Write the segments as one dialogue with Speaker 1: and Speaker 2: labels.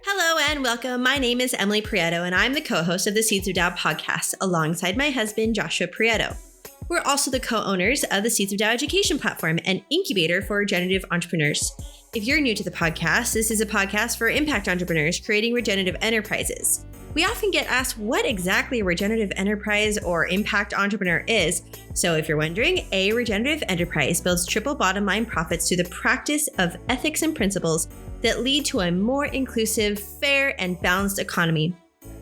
Speaker 1: Hello and welcome. My name is Emily Prieto, and I'm the co-host of the Seeds of Tao podcast alongside my husband, Joshua Prieto. We're also the co-owners of the Seeds of Tao education platform and incubator for regenerative entrepreneurs. If you're new to the podcast, this is a podcast for impact entrepreneurs creating regenerative enterprises. We often get asked what exactly a regenerative enterprise or impact entrepreneur is. So if you're wondering, a regenerative enterprise builds triple bottom line profits through the practice of ethics and principles that lead to a more inclusive, fair, and balanced economy.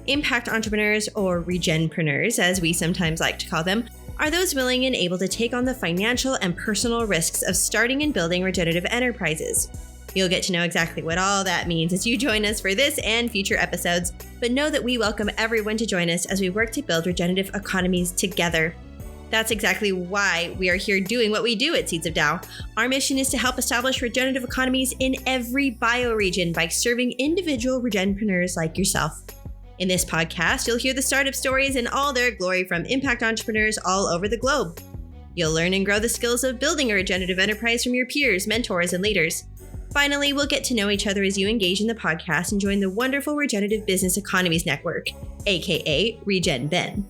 Speaker 1: Impact entrepreneurs, or regenpreneurs, as we sometimes like to call them, are those willing and able to take on the financial and personal risks of starting and building regenerative enterprises. You'll get to know exactly what all that means as you join us for this and future episodes, but know that we welcome everyone to join us as we work to build regenerative economies together. That's exactly why we are here doing what we do at Seeds of Tao. Our mission is to help establish regenerative economies in every bioregion by serving individual regenpreneurs like yourself. In this podcast, you'll hear the startup stories in all their glory from impact entrepreneurs all over the globe. You'll learn and grow the skills of building a regenerative enterprise from your peers, mentors, and leaders. Finally, we'll get to know each other as you engage in the podcast and join the wonderful Regenerative Business Economies Network, aka RegenBen,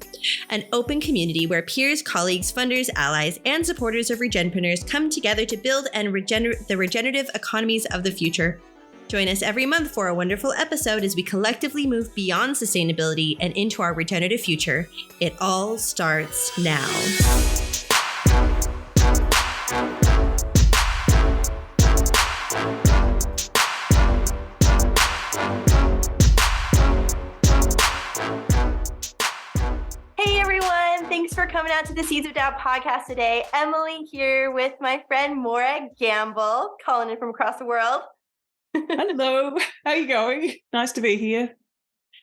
Speaker 1: an open community where peers, colleagues, funders, allies, and supporters of regenpreneurs come together to build and the regenerative economies of the future. Join us every month for a wonderful episode as we collectively move beyond sustainability and into our regenerative future. It all starts now. Thanks for coming out to the Seeds of Tao podcast today. Emily here with my friend Morag Gamble, calling in from across the world.
Speaker 2: Hello, how are you going? Nice to be here.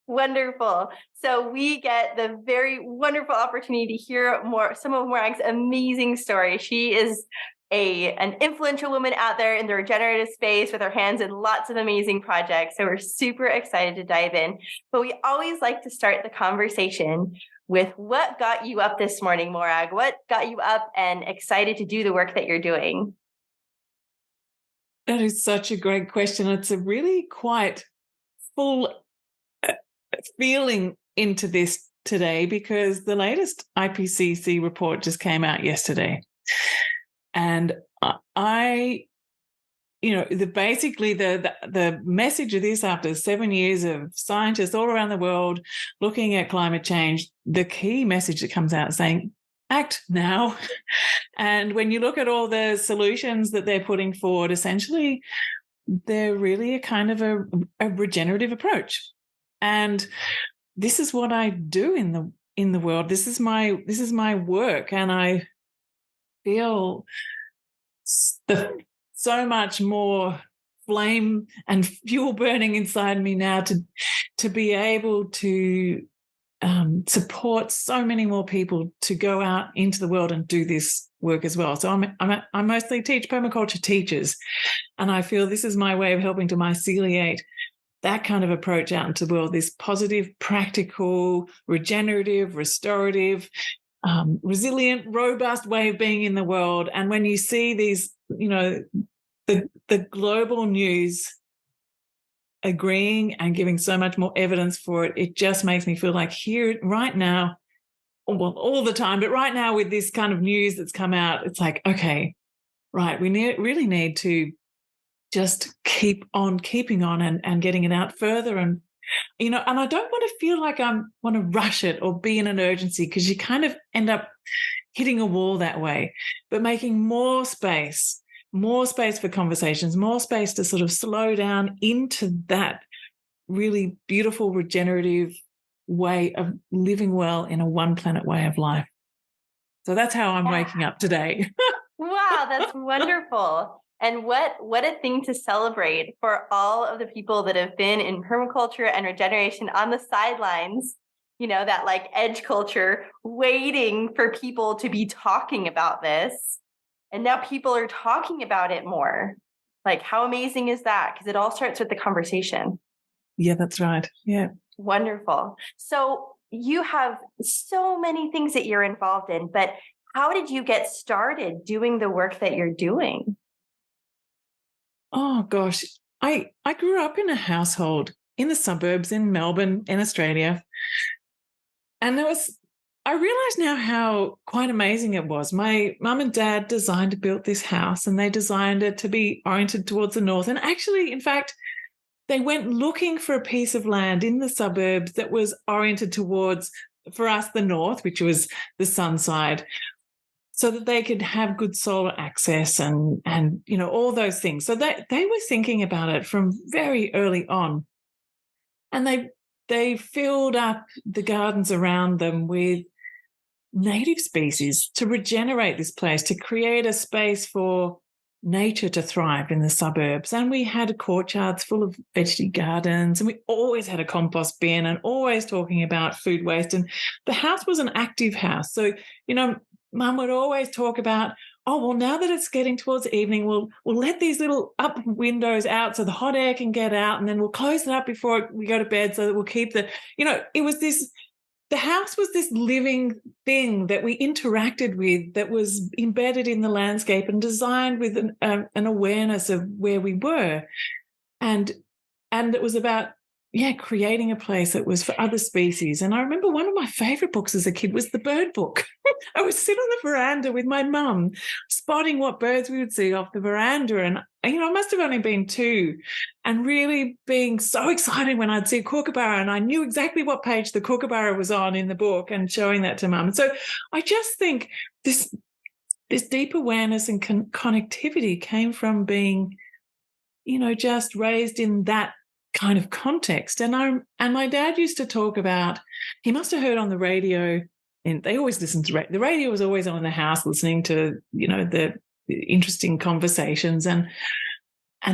Speaker 1: Wonderful. So we get the very wonderful opportunity to hear some of Morag's amazing stories. She is an influential woman out there in the regenerative space with her hands in lots of amazing projects. So we're super excited to dive in. But we always like to start the conversation with what got you up this morning, Morag? What got you up and excited to do the work that you're doing?
Speaker 2: That is such a great question. It's a really quite full feeling into this today because the latest IPCC report just came out yesterday. And the message of this after 7 years of scientists all around the world looking at climate change, the key message that comes out is saying, act now. And when you look at all the solutions that they're putting forward, essentially, they're really a kind of a regenerative approach. And this is what I do in the world. This is my work, and I feel so much more flame and fuel burning inside me now to be able to support so many more people to go out into the world and do this work as well. So I mostly teach permaculture teachers, and I feel this is my way of helping to myceliate that kind of approach out into the world, this positive, practical, regenerative, restorative, resilient, robust way of being in the world. And when you see these, the global news agreeing and giving so much more evidence for it, it just makes me feel like here right now, well, all the time, but right now with this kind of news that's come out, it's like, okay, right, we really need to just keep on keeping on and getting it out further. And, and I don't want to feel like I want to rush it or be in an urgency, because you kind of end up hitting a wall that way, but making more space for conversations, more space to sort of slow down into that really beautiful regenerative way of living well in a one planet way of life. So that's how I'm waking up today.
Speaker 1: Wow, that's wonderful. And what a thing to celebrate for all of the people that have been in permaculture and regeneration on the sidelines, that like edge culture, waiting for people to be talking about this. And now people are talking about it more. Like, how amazing is that? Because it all starts with the conversation.
Speaker 2: Yeah, that's right. Yeah.
Speaker 1: Wonderful. So you have so many things that you're involved in, but how did you get started doing the work that you're doing?
Speaker 2: Oh, gosh. I grew up in a household in the suburbs in Melbourne, in Australia. And I realize now how quite amazing it was. My mum and dad built this house, and they designed it to be oriented towards the north. And actually, in fact, they went looking for a piece of land in the suburbs that was oriented towards, for us, the north, which was the sun side, so that they could have good solar access and all those things. So they were thinking about it from very early on. And they filled up the gardens around them with native species to regenerate this place, to create a space for nature to thrive in the suburbs. And we had courtyards full of veggie gardens, and we always had a compost bin, and always talking about food waste. And the house was an active house. So, Mum would always talk about, oh, well, now that it's getting towards evening, we'll let these little up windows out so the hot air can get out, and then we'll close it up before we go to bed so that we'll keep it was the house was this living thing that we interacted with, that was embedded in the landscape and designed with an awareness of where we were. And it was about, creating a place that was for other species. And I remember one of my favorite books as a kid was the bird book. I would sit on the veranda with my mum, spotting what birds we would see off the veranda. And, I must have only been 2, and really being so excited when I'd see a kookaburra, and I knew exactly what page the kookaburra was on in the book, and showing that to mum. And so I just think this deep awareness and connectivity came from being, just raised in that kind of context. And my dad used to talk about, he must have heard on the radio, and they always listened to the radio was always on in the house, listening to the interesting conversations, and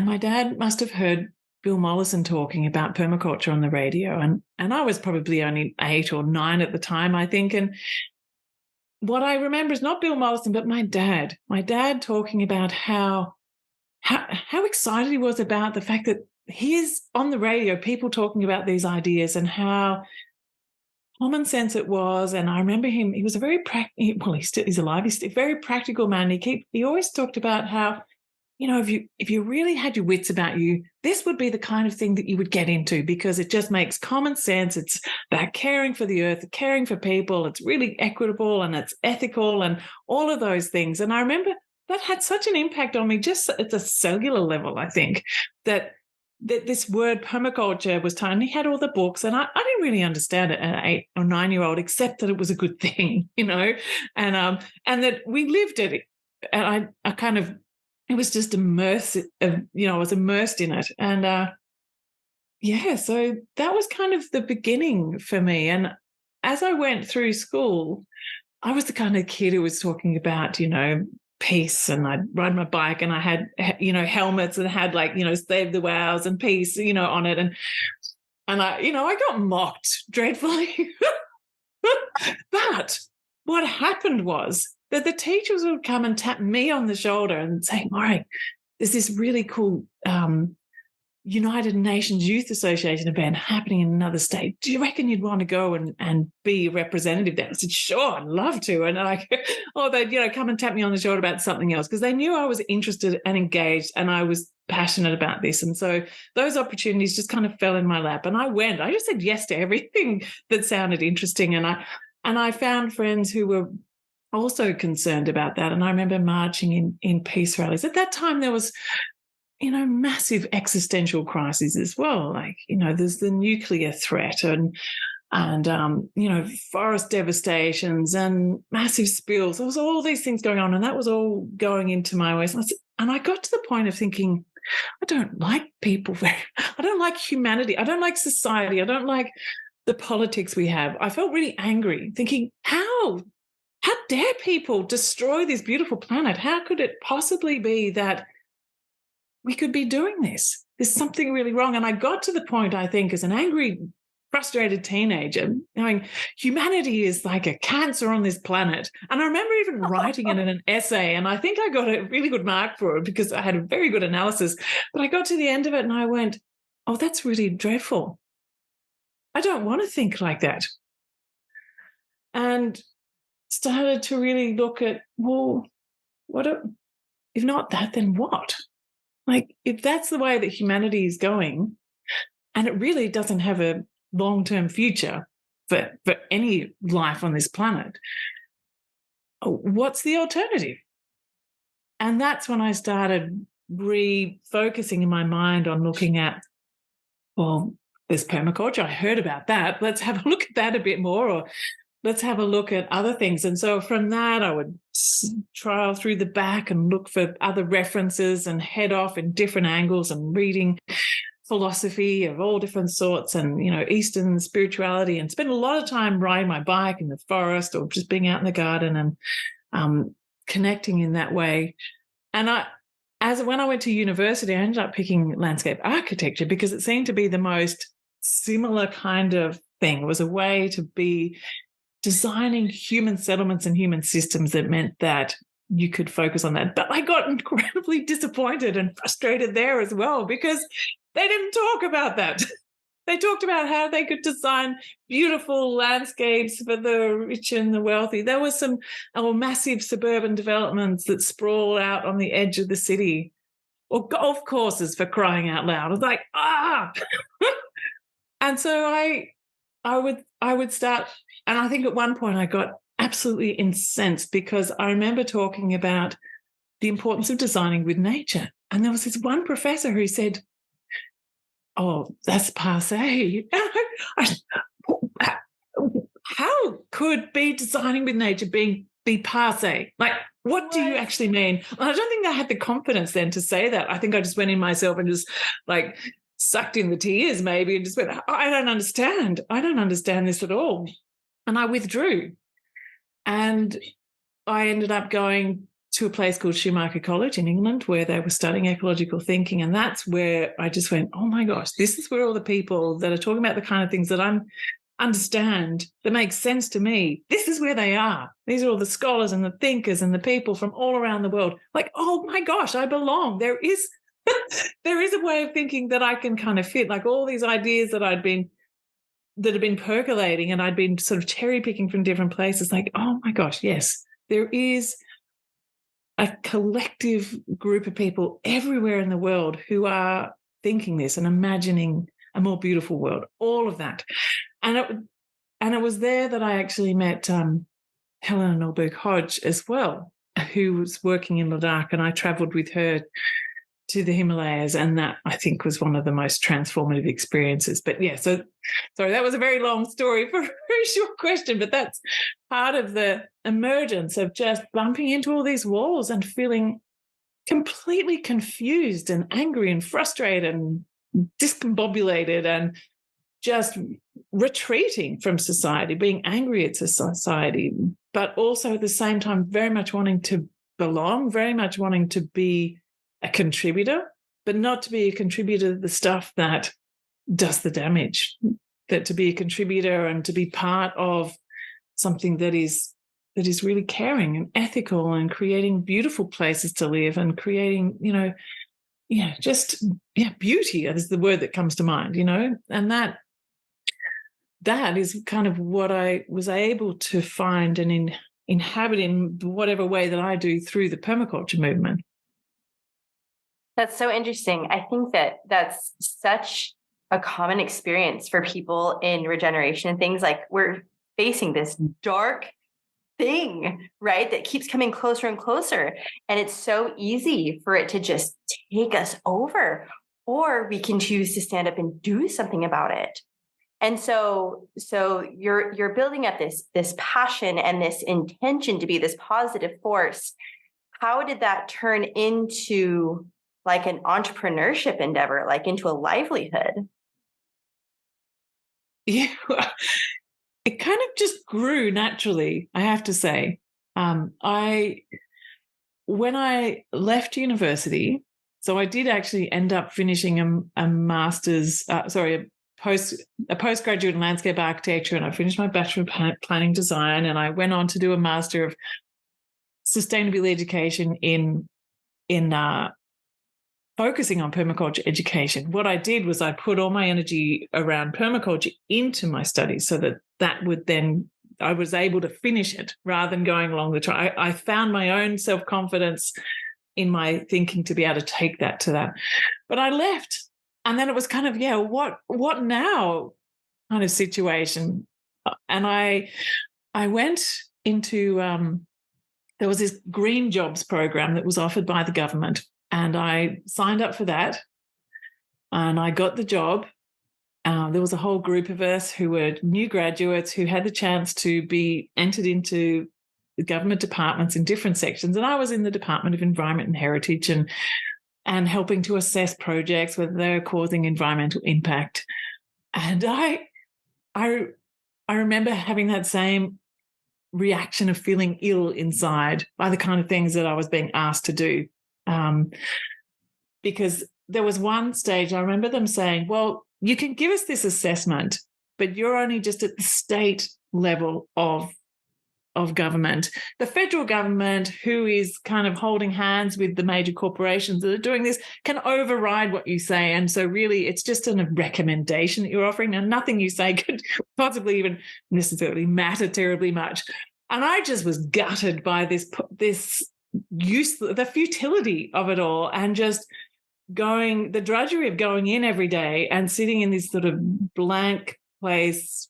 Speaker 2: my dad must have heard Bill Mollison talking about permaculture on the radio, and I was probably only 8 or 9 at the time, I think. And what I remember is not Bill Mollison, but my dad talking about how excited he was about the fact that he's on the radio, people talking about these ideas, and how common sense it was. And I remember him, he was a very he's alive, he's a very practical man. He always talked about how, if you really had your wits about you, this would be the kind of thing that you would get into, because it just makes common sense. It's about caring for the earth, caring for people. It's really equitable, and it's ethical, and all of those things. And I remember that had such an impact on me, just at the cellular level, I think, that this word permaculture was taught. He had all the books, and I didn't really understand it at an 8 or 9-year-old, except that it was a good thing, and that we lived it. And I kind of, it was just immersive, I was immersed in it. And so that was kind of the beginning for me. And as I went through school, I was the kind of kid who was talking about, peace, and I'd ride my bike, and I had, helmets that had save the whales and peace, on it. And I got mocked dreadfully. But what happened was that the teachers would come and tap me on the shoulder and say, Morag, there's this really cool United Nations Youth Association event happening in another state. Do you reckon you'd want to go and be a representative there? I said, sure, I'd love to. And they'd come and tap me on the shoulder about something else, because they knew I was interested and engaged, and I was passionate about this. And so those opportunities just kind of fell in my lap, and I went. I just said yes to everything that sounded interesting. And I found friends who were also concerned about that. And I remember marching in peace rallies. At that time, there was massive existential crises as well. There's the nuclear threat and forest devastations and massive spills. There was all these things going on, and that was all going into my ways. And I got to the point of thinking, I don't like people I don't like humanity. I don't like society. I don't like the politics we have. I felt really angry, thinking, how dare people destroy this beautiful planet? How could it possibly be that we could be doing this? There's something really wrong. And I got to the point, I think, as an angry, frustrated teenager, knowing humanity is like a cancer on this planet. And I remember even writing it in an essay, and I think I got a really good mark for it because I had a very good analysis. But I got to the end of it and I went, oh, that's really dreadful. I don't want to think like that. And started to really look at, well, if not that, then what? Like, if that's the way that humanity is going, And it really doesn't have a long-term future for any life on this planet. What's the alternative? And that's when I started refocusing in my mind on looking at, well, there's permaculture. I heard about that. Let's have a look at that a bit more, or let's have a look at other things. And so from that, I would trial through the back and look for other references and head off in different angles and reading philosophy of all different sorts and, Eastern spirituality, and spend a lot of time riding my bike in the forest or just being out in the garden and connecting in that way. And when I went to university, I ended up picking landscape architecture because it seemed to be the most similar kind of thing. It was a way to be designing human settlements and human systems that meant that you could focus on that. But I got incredibly disappointed and frustrated there as well because they didn't talk about that. They talked about how they could design beautiful landscapes for the rich and the wealthy. There were some massive suburban developments that sprawl out on the edge of the city, or golf courses, for crying out loud. I was like, And so I would start, and I think at one point I got absolutely incensed because I remember talking about the importance of designing with nature. And there was this one professor who said, "Oh, that's passé." How could be designing with nature be passé? Like, what do you actually mean? I don't think I had the confidence then to say that. I think I just went in myself and just like sucked in the tears maybe and just went, I don't understand. I don't understand this at all. And I withdrew. And I ended up going to a place called Schumacher College in England where they were studying ecological thinking. And that's where I just went, oh my gosh, this is where all the people that are talking about the kind of things that I understand, that make sense to me, this is where they are. These are all the scholars and the thinkers and the people from all around the world. Like, oh my gosh, I belong. There is there is a way of thinking that I can kind of fit, like all these ideas that had been percolating and I'd been sort of cherry picking from different places. Like, oh my gosh, yes, there is a collective group of people everywhere in the world who are thinking this and imagining a more beautiful world, all of that. And it was there that I actually met Helena Norberg Hodge as well, who was working in Ladakh, and I travelled with her to the Himalayas, and that I think was one of the most transformative experiences. But yeah, so sorry, that was a very long story for a very short question, but that's part of the emergence of just bumping into all these walls and feeling completely confused and angry and frustrated and discombobulated and just retreating from society, being angry at society, but also at the same time very much wanting to belong, very much wanting to be a contributor, but not to be a contributor to the stuff that does the damage, that to be a contributor and to be part of something that is really caring and ethical and creating beautiful places to live and creating, beauty is the word that comes to mind, and that is kind of what I was able to find and inhabit in whatever way that I do through the permaculture movement.
Speaker 3: That's so interesting. I think that that's such a common experience for people in regeneration and things. Like, we're facing this dark thing, right, that keeps coming closer and closer. And it's so easy for it to just take us over, or we can choose to stand up and do something about it. And so you're building up this passion and this intention to be this positive force. How did that turn into like an entrepreneurship endeavor, like into a livelihood?
Speaker 2: Yeah, it kind of just grew naturally, I have to say. When I left university, so I did actually end up finishing a master's, a postgraduate in landscape architecture, and I finished my Bachelor of Planning Design, and I went on to do a Master of Sustainability Education in focusing on permaculture education. What I did was I put all my energy around permaculture into my studies so that would then, I was able to finish it rather than going along the track. I found my own self-confidence in my thinking to be able to take that to that. But I left then it was kind of, what now kind of situation. And I went into, there was this green jobs program that was offered by the government, and I signed up for that, and I got the job. There was a whole group of us who were new graduates who had the chance to be entered into the government departments in different sections. And I was in the Department of Environment and Heritage and helping to assess projects, whether they're causing environmental impact. And I remember having that same reaction of feeling ill inside by the kind of things that I was being asked to do. Because there was one stage, I remember them saying, well, you can give us this assessment, but you're only just at the state level of government. The federal government, who is kind of holding hands with the major corporations that are doing this, can override what you say. And so really it's just a recommendation that you're offering, and nothing you say could possibly even necessarily matter terribly much. And I just was gutted by the futility of it all, and just the drudgery of going in every day and sitting in this sort of blank place.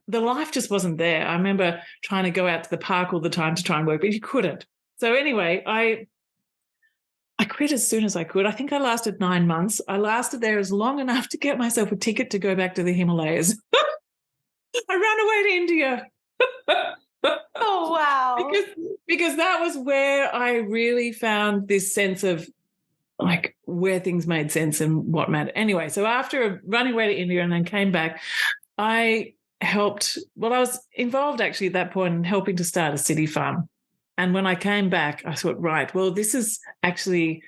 Speaker 2: The life just wasn't there. I remember trying to go out to the park all the time to try and work, but you couldn't. So anyway, I quit as soon as I could. I think I lasted 9 months. I lasted there as long enough to get myself a ticket to go back to the Himalayas. I ran away to India.
Speaker 3: Oh, wow.
Speaker 2: Because that was where I really found this sense of like where things made sense and what mattered. Anyway, so after running away to India and then came back, I was involved actually at that point in helping to start a city farm. And when I came back, I thought, right, well, this is the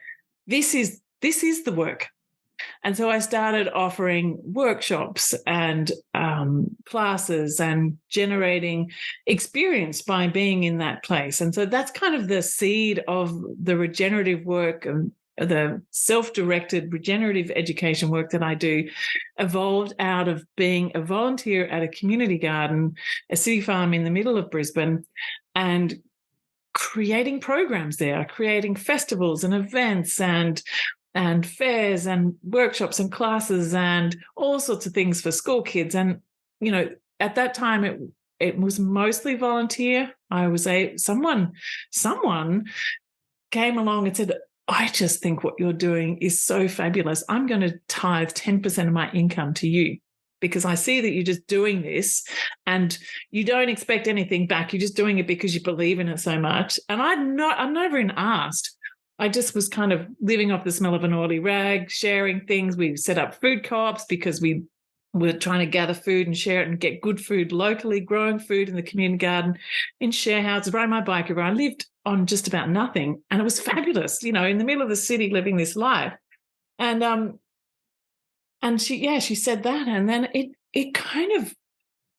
Speaker 2: work. And so I started offering workshops and classes and generating experience by being in that place. And so that's kind of the seed of the regenerative work and the self-directed regenerative education work that I do evolved out of being a volunteer at a community garden, a city farm in the middle of Brisbane, and creating programs there, creating festivals and events and fairs and workshops and classes and all sorts of things for school kids. And, at that time it was mostly volunteer. Someone came along and said, I just think what you're doing is so fabulous. I'm going to tithe 10% of my income to you because I see that you're just doing this and you don't expect anything back. You're just doing it because you believe in it so much. And I'm never even asked. I just was kind of living off the smell of an oily rag, sharing things. We set up food co-ops because we were trying to gather food and share it and get good food locally, growing food in the community garden, in share houses, riding my bike around. I lived on just about nothing. And it was fabulous, in the middle of the city living this life. And she said that. And then it kind of,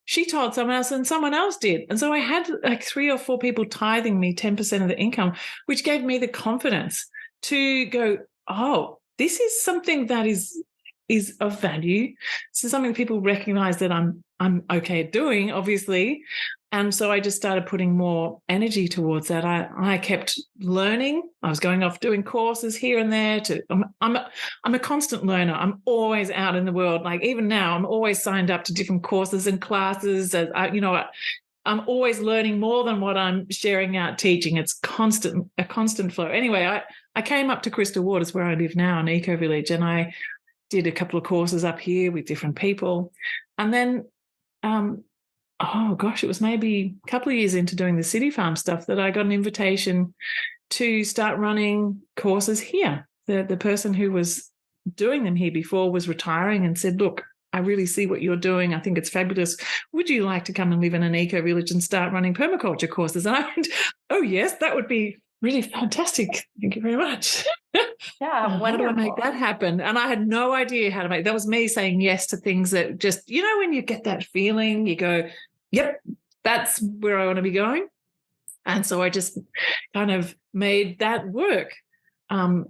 Speaker 2: she told someone else and someone else did. And so I had like 3 or 4 people tithing me 10% of the income, which gave me the confidence to go, oh, this is something that is of value. So something people recognize that I'm okay at doing, obviously. And so I just started putting more energy towards that. I kept learning. I was going off doing courses here and there. I'm a constant learner. I'm always out in the world. Like even now, I'm always signed up to different courses and classes. I'm always learning more than what I'm sharing out teaching. It's a constant flow. Anyway, I came up to Crystal Waters where I live now, an eco village, and I did a couple of courses up here with different people. And then it was maybe a couple of years into doing the city farm stuff that I got an invitation to start running courses here. The person who was doing them here before was retiring and said, look, I really see what you're doing. I think it's fabulous. Would you like to come and live in an eco village and start running permaculture courses? And I went, oh, yes, that would be really fantastic. Thank you very much.
Speaker 3: Yeah,
Speaker 2: how do I make that happen? And I had no idea how to make that. Was me saying yes to things that just, when you get that feeling, you go, yep, that's where I want to be going. And so I just kind of made that work. So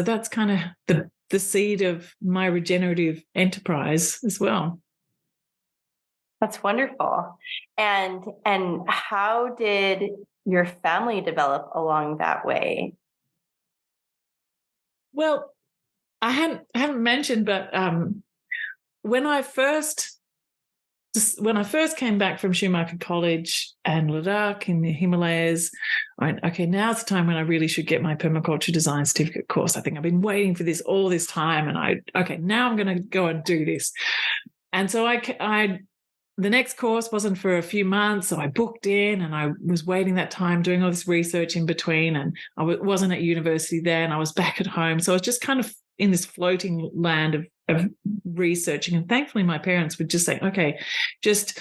Speaker 2: that's kind of the seed of my regenerative enterprise as well.
Speaker 3: That's wonderful. And how did your family develop along that way?
Speaker 2: Well, I haven't mentioned, but when I first came back from Schumacher College and Ladakh in the Himalayas, I went, okay, now's the time when I really should get my permaculture design certificate course. I think I've been waiting for this all this time, and now I'm going to go and do this. And so the next course wasn't for a few months, so I booked in, and I was waiting that time, doing all this research in between, and I wasn't at university then. I was back at home, so I was just kind of in this floating land of researching. And thankfully, my parents would just say, "Okay, just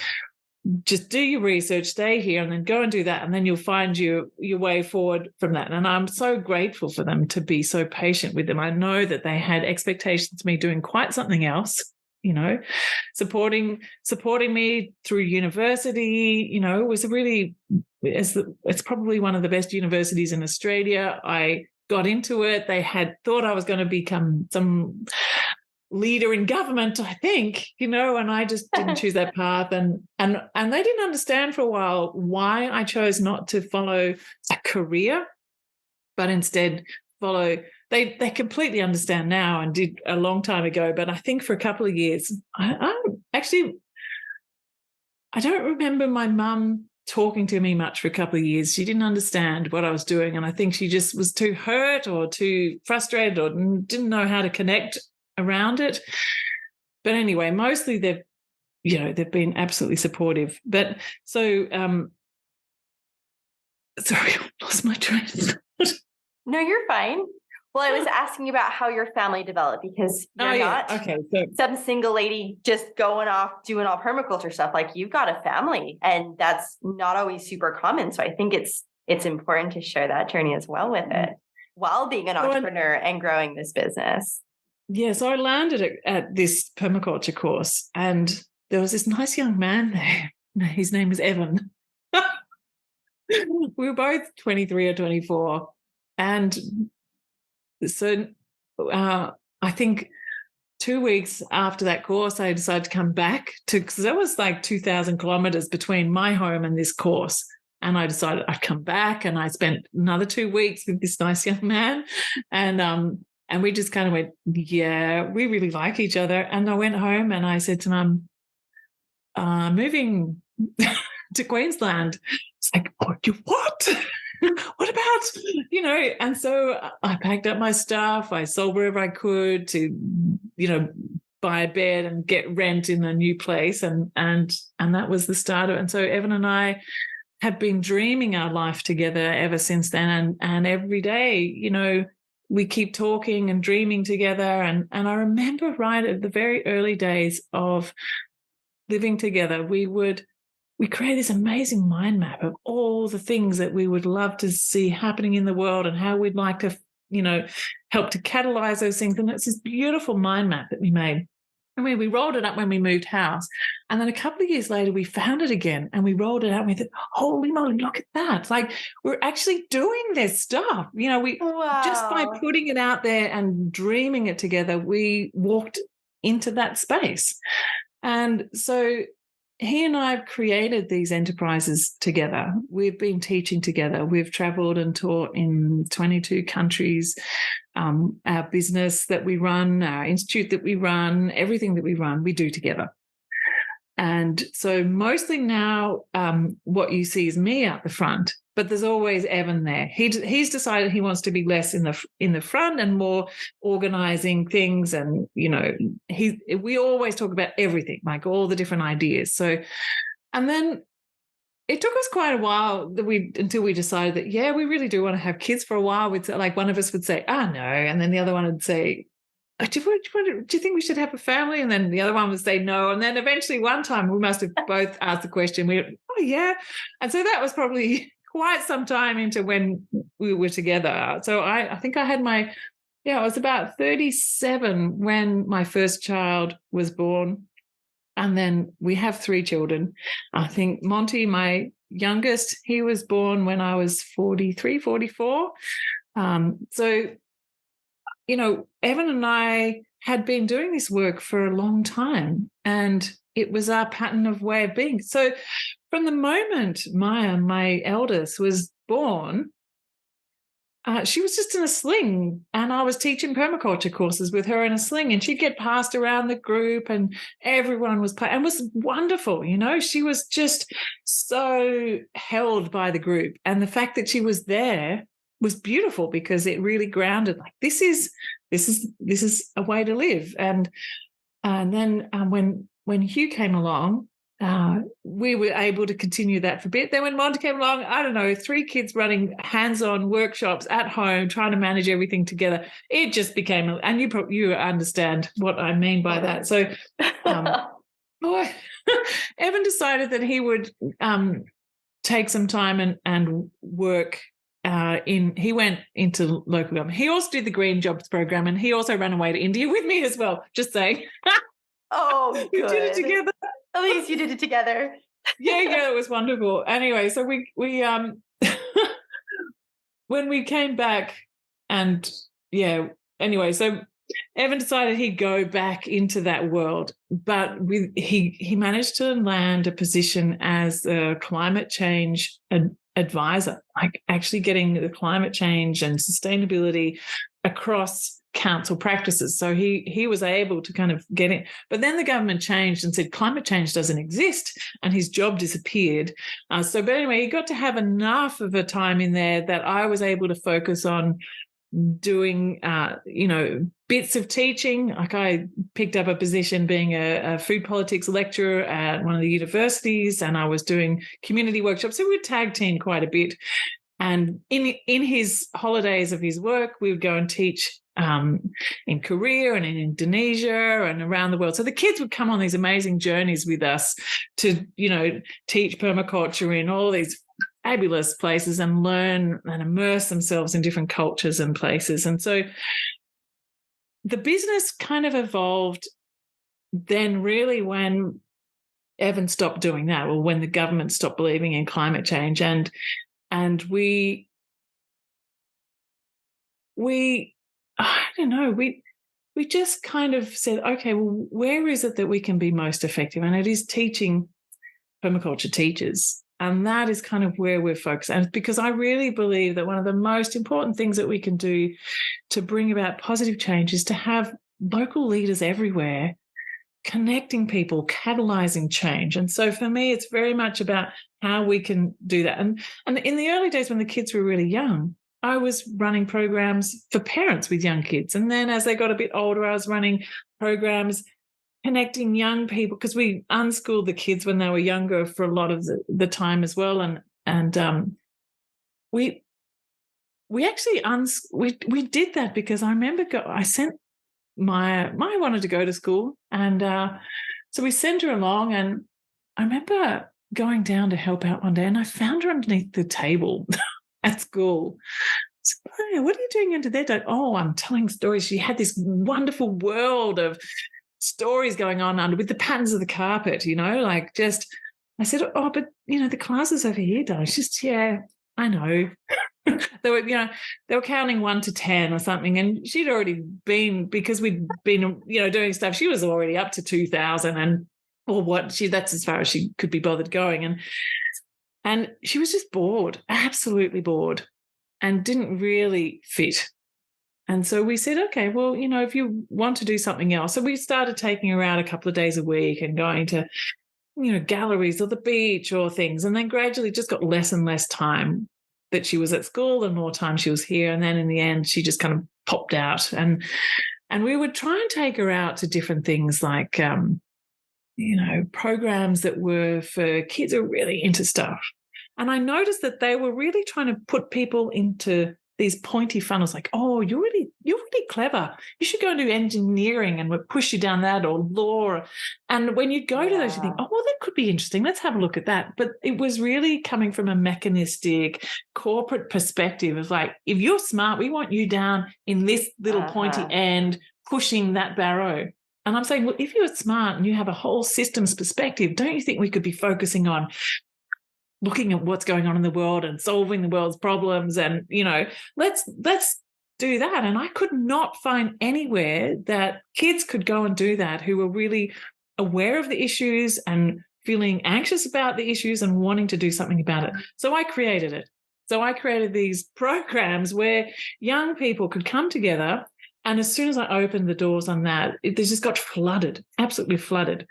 Speaker 2: do your research, stay here, and then go and do that, and then you'll find your way forward from that." And I'm so grateful for them to be so patient with them. I know that they had expectations of me doing quite something else. Supporting me through university, it was it's probably one of the best universities in Australia. I got into it. They had thought I was going to become some leader in government, I think, and I just didn't choose that path. And they didn't understand for a while why I chose not to follow a career, but instead follow. They completely understand now and did a long time ago. But I think for a couple of years, I don't remember my mum talking to me much for a couple of years. She didn't understand what I was doing. And I think she just was too hurt or too frustrated or didn't know how to connect around it. But anyway, mostly they've been absolutely supportive. But so, sorry, I lost my train of thought.
Speaker 3: No, you're fine. Well, I was asking about how your family developed, because you're not some single lady just going off doing all permaculture stuff. Like, you've got a family, and that's not always super common. So I think it's important to share that journey as well with it, while being an entrepreneur and growing this business.
Speaker 2: Yeah, so I landed at this permaculture course, and there was this nice young man there. His name is Evan. We were both 23 or 24. And so I think 2 weeks after that course, I decided to come back because there was like 2,000 kilometers between my home and this course. And I decided I'd come back, and I spent another 2 weeks with this nice young man. And we just kind of went, yeah, we really like each other. And I went home and I said to Mum, moving to Queensland. It's like, oh, you what? What about, and so I packed up my stuff. I sold wherever I could to, buy a bed and get rent in a new place. And that was the start of it. And so Evan and I have been dreaming our life together ever since then. And every day, we keep talking and dreaming together. And I remember right at the very early days of living together, we create this amazing mind map of all the things that we would love to see happening in the world and how we'd like to, help to catalyze those things. And it's this beautiful mind map that we made. And we rolled it up when we moved house. And then a couple of years later, we found it again and we rolled it out and we thought, holy moly, look at that. Like, we're actually doing this stuff. Just by putting it out there and dreaming it together, we walked into that space. And so he and I have created these enterprises together. We've been teaching together. We've traveled and taught in 22 countries. Our business that we run, our institute that we run, everything that we run, we do together. And so mostly now what you see is me out the front, but there's always Evan there. He's decided he wants to be less in the front and more organizing things. And, we always talk about everything, like all the different ideas. So, and then it took us quite a while until we decided that, yeah, we really do want to have kids. For a while, like one of us would say, no. And then the other one would say, do you think we should have a family? And then the other one would say no. And then eventually one time we must have both asked the question. We went, oh, yeah. And so that was probably quite some time into when we were together. So I think I had I was about 37 when my first child was born. And then we have 3 children. I think Monty, my youngest, he was born when I was 43, 44. So, Evan and I had been doing this work for a long time, and it was our pattern of way of being. So from the moment Maya, my eldest, was born, she was just in a sling, and I was teaching permaculture courses with her in a sling, and she'd get passed around the group and everyone was playing, and it was wonderful. She was just so held by the group. And the fact that she was there was beautiful because it really grounded, like, this is a way to live. And then when Hugh came along, we were able to continue that for a bit. Then when Monty came along, I don't know, 3 kids running hands-on workshops at home, trying to manage everything together. It just became, and you understand what I mean by that. So Evan decided that he would take some time and work he went into local government. He also did the Green Jobs program, and he also ran away to India with me as well, just saying.
Speaker 3: Oh, good.
Speaker 2: We did it together.
Speaker 3: At least you did it together.
Speaker 2: Yeah, it was wonderful. Anyway, so we when we came back, and so Evan decided he'd go back into that world, but he managed to land a position as a climate change advisor, like actually getting the climate change and sustainability across council practices. So he was able to kind of get it. But then the government changed and said climate change doesn't exist, and his job disappeared. But anyway, he got to have enough of a time in there that I was able to focus on doing, bits of teaching. Like, I picked up a position being a food politics lecturer at one of the universities, and I was doing community workshops. So we'd tag team quite a bit. And in his holidays of his work, we would go and teach in Korea and in Indonesia and around the world. So the kids would come on these amazing journeys with us to, teach permaculture in all these fabulous places and learn and immerse themselves in different cultures and places. And so the business kind of evolved then, really, when Evan stopped doing that, or when the government stopped believing in climate change. And we I don't know, we just kind of said, okay, well, where is it that we can be most effective? And it is teaching permaculture teachers. And that is kind of where we're focused. And because I really believe that one of the most important things that we can do to bring about positive change is to have local leaders everywhere connecting people, catalyzing change. And so for me, it's very much about how we can do that. And in the early days when the kids were really young, I was running programs for parents with young kids. And then as they got a bit older, I was running programs connecting young people, because we unschooled the kids when they were younger for a lot of the time as well. And we actually we did that because I remember I sent Maya wanted to go to school, and so we sent her along. And I remember going down to help out one day, and I found her underneath the table at school. So, Maya, what are you doing under there? Oh, I'm telling stories. She had this wonderful world of stories going on under with the patterns of the carpet, like just. I said, oh, but the class is over here, darling. She's just, yeah, I know. They were counting 1 to 10 or something, and she'd already been, because we'd been doing stuff, she was already up to 2,000 that's as far as she could be bothered going, and she was just bored, absolutely bored, and didn't really fit. And so we said, okay, well, if you want to do something else. So we started taking her out a couple of days a week and going to galleries or the beach or things, and then gradually just got less and less time that she was at school and more time she was here. And then in the end, she just kind of popped out. And we would try and take her out to different things like, programs that were for kids who are really into stuff. And I noticed that they were really trying to put people into these pointy funnels, like, oh, you're really clever. You should go and do engineering, and we'll push you down that, or law. And when you go to those, you think, oh, well, that could be interesting. Let's have a look at that. But it was really coming from a mechanistic corporate perspective of like, if you're smart, we want you down in this little pointy end, pushing that barrow. And I'm saying, well, if you're smart and you have a whole systems perspective, don't you think we could be focusing on looking at what's going on in the world and solving the world's problems? And, let's do that. And I could not find anywhere that kids could go and do that who were really aware of the issues and feeling anxious about the issues and wanting to do something about it. So I created it. So I created these programs where young people could come together. And as soon as I opened the doors on that, they just got flooded, absolutely flooded.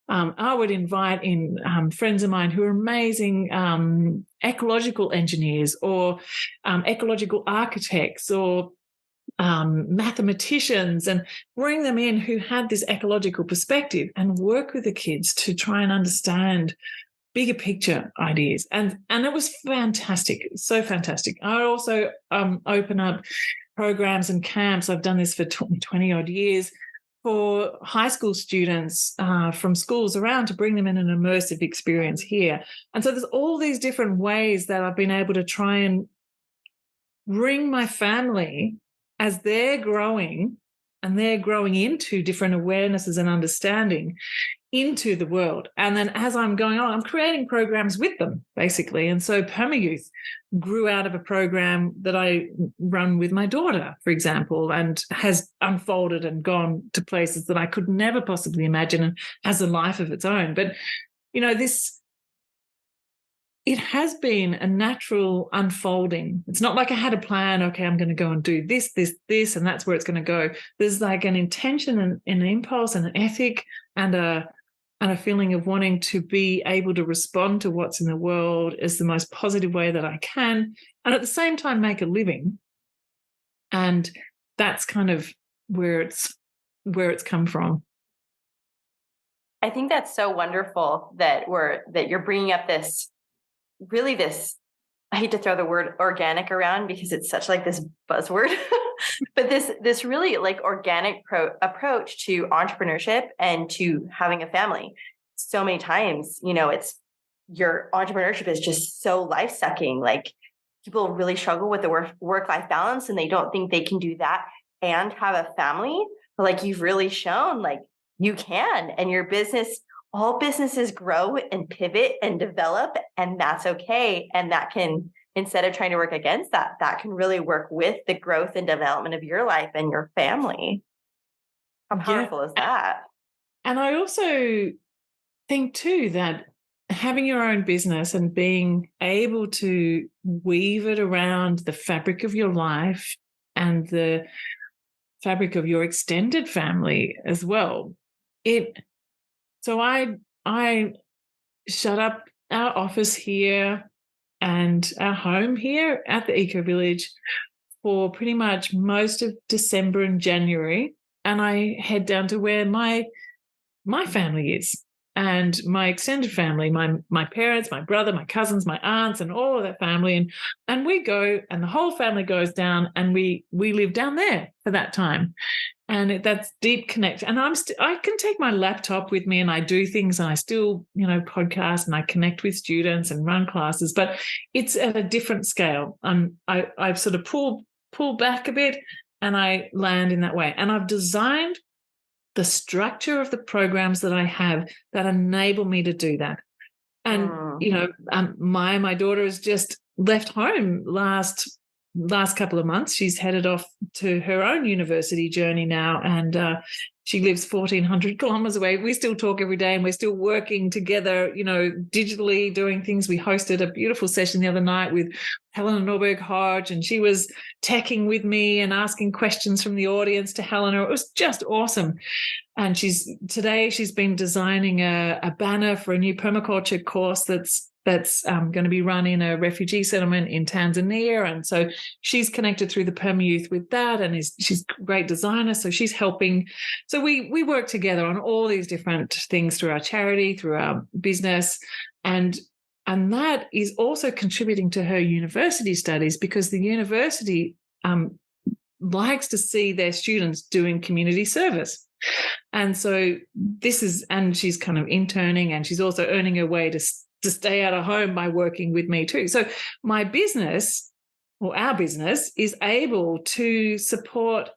Speaker 2: I would invite in friends of mine who are amazing ecological engineers or ecological architects or mathematicians, and bring them in who had this ecological perspective and work with the kids to try and understand bigger picture ideas. And it was fantastic, so fantastic. I also open up programs and camps. I've done this for 20 odd years for high school students from schools around to bring them in an immersive experience here. And so there's all these different ways that I've been able to try and bring my family as they're growing, and they're growing into different awarenesses and understanding into the world. And then as I'm going on, I'm creating programs with them, basically. And so PermaYouth grew out of a program that I run with my daughter, for example, and has unfolded and gone to places that I could never possibly imagine and has a life of its own. But, it has been a natural unfolding. It's not like I had a plan, okay, I'm going to go and do this, and that's where it's going to go. There's like an intention and an impulse and an ethic and a feeling of wanting to be able to respond to what's in the world as the most positive way that I can, and at the same time make a living. And that's kind of where it's come from.
Speaker 3: I think that's so wonderful that you're bringing up this, I hate to throw the word organic around because it's such like this buzzword, but this really like organic approach to entrepreneurship and to having a family. So many times, it's your entrepreneurship is just so life-sucking. Like people really struggle with the work-life balance, and they don't think they can do that and have a family. But like you've really shown, like you can, and your business. All businesses grow and pivot and develop, and that's okay. And that can, instead of trying to work against that, that can really work with the growth and development of your life and your family. How powerful is that?
Speaker 2: And I also think too that having your own business and being able to weave it around the fabric of your life and the fabric of your extended family as well. So I shut up our office here and our home here at the Eco Village for pretty much most of December and January, and I head down to where my family is and my extended family, my parents, my brother, my cousins, my aunts, and all of that family, and we go, and the whole family goes down, and we live down there for that time. And that's deep connect. And I can take my laptop with me and I do things, and I still, podcast, and I connect with students and run classes, but it's at a different scale. I've sort of pull back a bit and I land in that way. And I've designed the structure of the programs that I have that enable me to do that. And, my daughter has just left home last couple of months. She's headed off to her own university journey now, and she lives 1,400 kilometers away. We still talk every day, and we're still working together, digitally doing things. We hosted a beautiful session the other night with Helena Norberg-Hodge, and she was teching with me and asking questions from the audience to Helena. It was just awesome. And today she's been designing a banner for a new permaculture course that's going to be run in a refugee settlement in Tanzania. And so she's connected through the PermaYouth with that, and she's a great designer. So she's helping. So we work together on all these different things through our charity, through our business. And that is also contributing to her university studies, because the university likes to see their students doing community service. And so and she's kind of interning, and she's also earning her way to stay out of home by working with me too. So my business, or our business, is able to support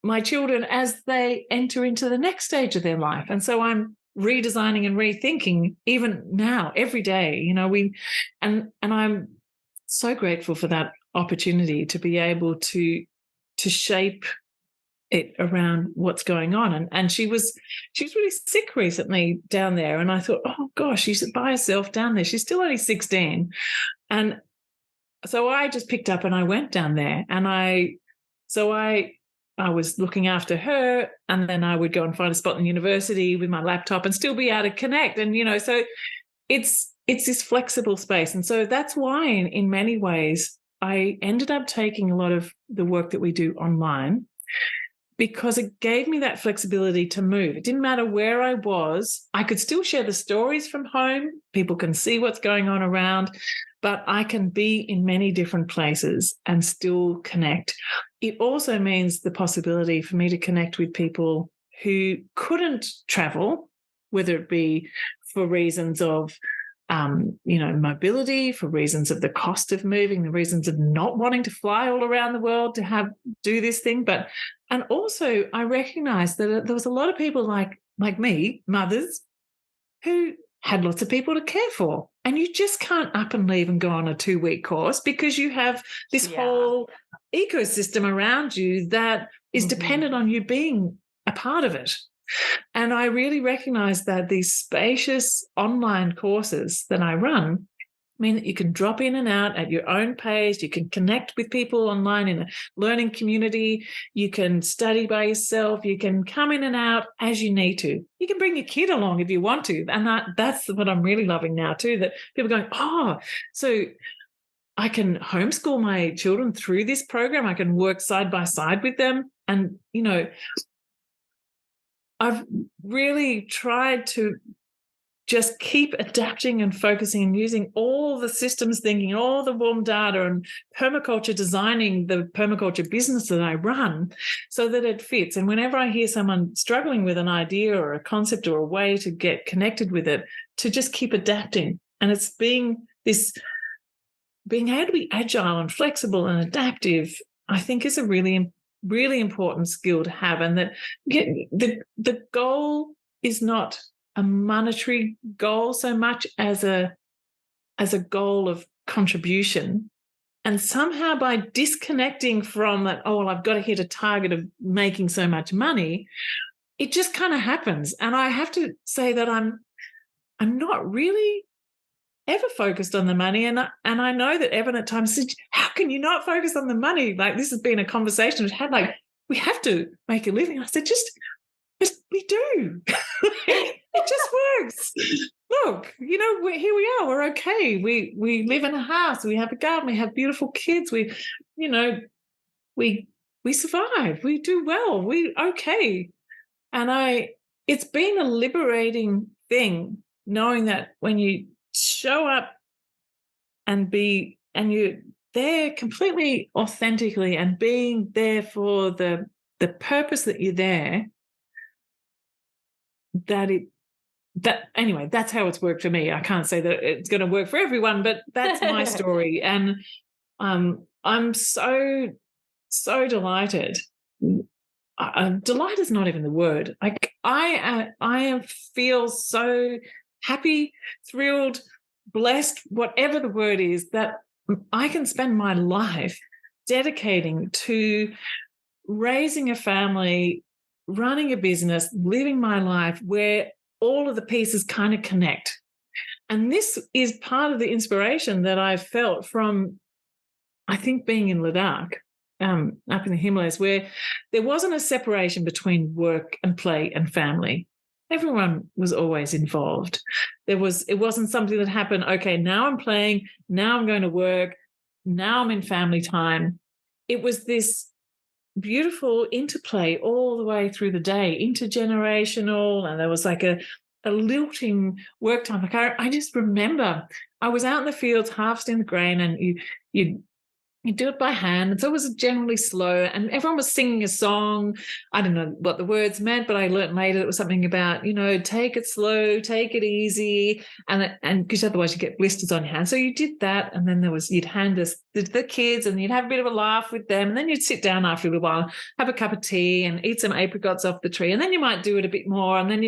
Speaker 2: my children as they enter into the next stage of their life. And so I'm redesigning and rethinking even now, every day, and I'm so grateful for that opportunity to be able to shape it around what's going on. And she was really sick recently down there, and I thought, oh gosh, she's by herself down there. She's still only 16, and so I just picked up and I went down there, and I was looking after her, and then I would go and find a spot in university with my laptop and still be able to connect. And, so it's this flexible space. And so that's why in many ways I ended up taking a lot of the work that we do online, because it gave me that flexibility to move. It didn't matter where I was. I could still share the stories from home. People can see what's going on around, but I can be in many different places and still connect. It also means the possibility for me to connect with people who couldn't travel, whether it be for reasons of mobility, for reasons of the cost of moving, the reasons of not wanting to fly all around the world to do this thing. And also I recognized that there was a lot of people like me, mothers, who had lots of people to care for. And you just can't up and leave and go on a 2-week course, because you have this whole ecosystem around you that is dependent on you being a part of it. And I really recognize that these spacious online courses that I run mean that you can drop in and out at your own pace. You can connect with people online in a learning community. You can study by yourself. You can come in and out as you need to. You can bring your kid along if you want to. And that's what I'm really loving now too, that people are going, so I can homeschool my children through this program. I can work side by side with them. And, I've really tried to just keep adapting and focusing and using all the systems thinking, all the warm data and permaculture, designing the permaculture business that I run so that it fits. And whenever I hear someone struggling with an idea or a concept or a way to get connected with it, to just keep adapting. And it's being able to be agile and flexible and adaptive, I think is a really, really important skill to have. And that the goal is not a monetary goal so much as a goal of contribution. And somehow by disconnecting from that, I've got to hit a target of making so much money, it just kind of happens. And I have to say that I'm not really ever focused on the money. And I know that Evan at times said, how can you not focus on the money? Like, this has been a conversation we've had, like, we have to make a living. I said, just we do. It just works. Look, here we are. We're okay. We live in a house. We have a garden. We have beautiful kids. We survive. We do well. We okay. And it's been a liberating thing knowing that when you show up and you're there completely authentically and being there for the purpose that you're there, anyway, that's how it's worked for me. I can't say that it's going to work for everyone, but that's my story. And I'm so delighted. Delight is not even the word. I feel so happy, thrilled, blessed, whatever the word is, that I can spend my life dedicating to raising a family, running a business, living my life where all of the pieces kind of connect. And this is part of the inspiration that I felt from, I think, being in Ladakh, up in the Himalayas, where there wasn't a separation between work and play and family. Everyone was always involved. It wasn't something that happened, okay, now I'm playing, now I'm going to work, now I'm in family time. It was this beautiful interplay all the way through the day, intergenerational, and there was like a lilting work time. Like I just remember I was out in the fields harvesting the grain, and you do it by hand. It's always generally slow, and everyone was singing a song. I don't know what the words meant, but I learned later it was something about, take it slow, take it easy, and because otherwise you get blisters on your hands. So you did that, and then you'd hand this to the kids, and you'd have a bit of a laugh with them, and then you'd sit down after a little while, have a cup of tea, and eat some apricots off the tree, and then you might do it a bit more, and then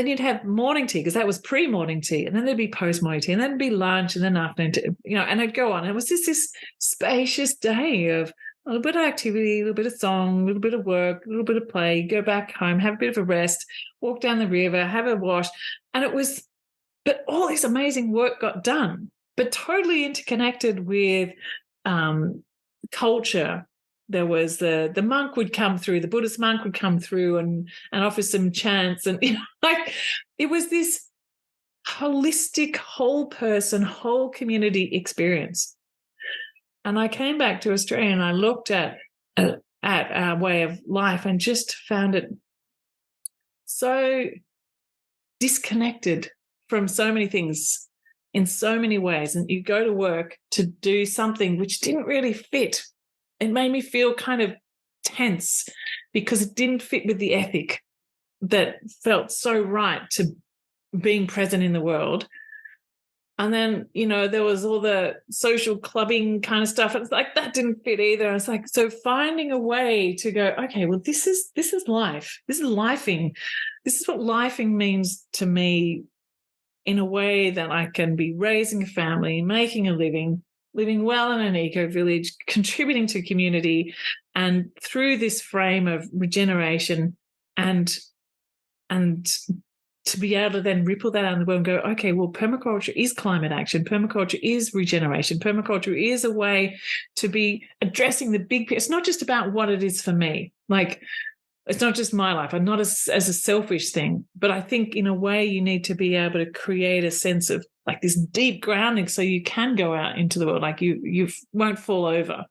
Speaker 2: you'd have morning tea, because that was pre-morning tea, and then there'd be post-morning tea, and then there'd be lunch, and then afternoon tea, and it'd go on. It was just this spacious day of a little bit of activity, a little bit of song, a little bit of work, a little bit of play, go back home, have a bit of a rest, walk down the river, have a wash. And but all this amazing work got done. but totally interconnected with culture. There was the monk would come through, the Buddhist monk would come through and offer some chants, and like it was this holistic, whole person, whole community experience. And I came back to Australia and I looked at our way of life and just found it so disconnected from so many things in so many ways. And you go to work to do something which didn't really fit. It made me feel kind of tense because it didn't fit with the ethic that felt so right to being present in the world. And then, there was all the social clubbing kind of stuff. It's like that didn't fit either. It's like, so finding a way to go, okay, well, this is life. This is lifing. This is what lifing means to me, in a way that I can be raising a family, making a living well in an eco-village, contributing to community, and through this frame of regeneration and to be able to then ripple that out in the world and go, okay, well, permaculture is climate action. Permaculture is regeneration. Permaculture is a way to be addressing the big picture. It's not just about what it is for me. Like, it's not just my life. I'm not as a selfish thing, but I think in a way you need to be able to create a sense of like this deep grounding so you can go out into the world. Like you won't fall over.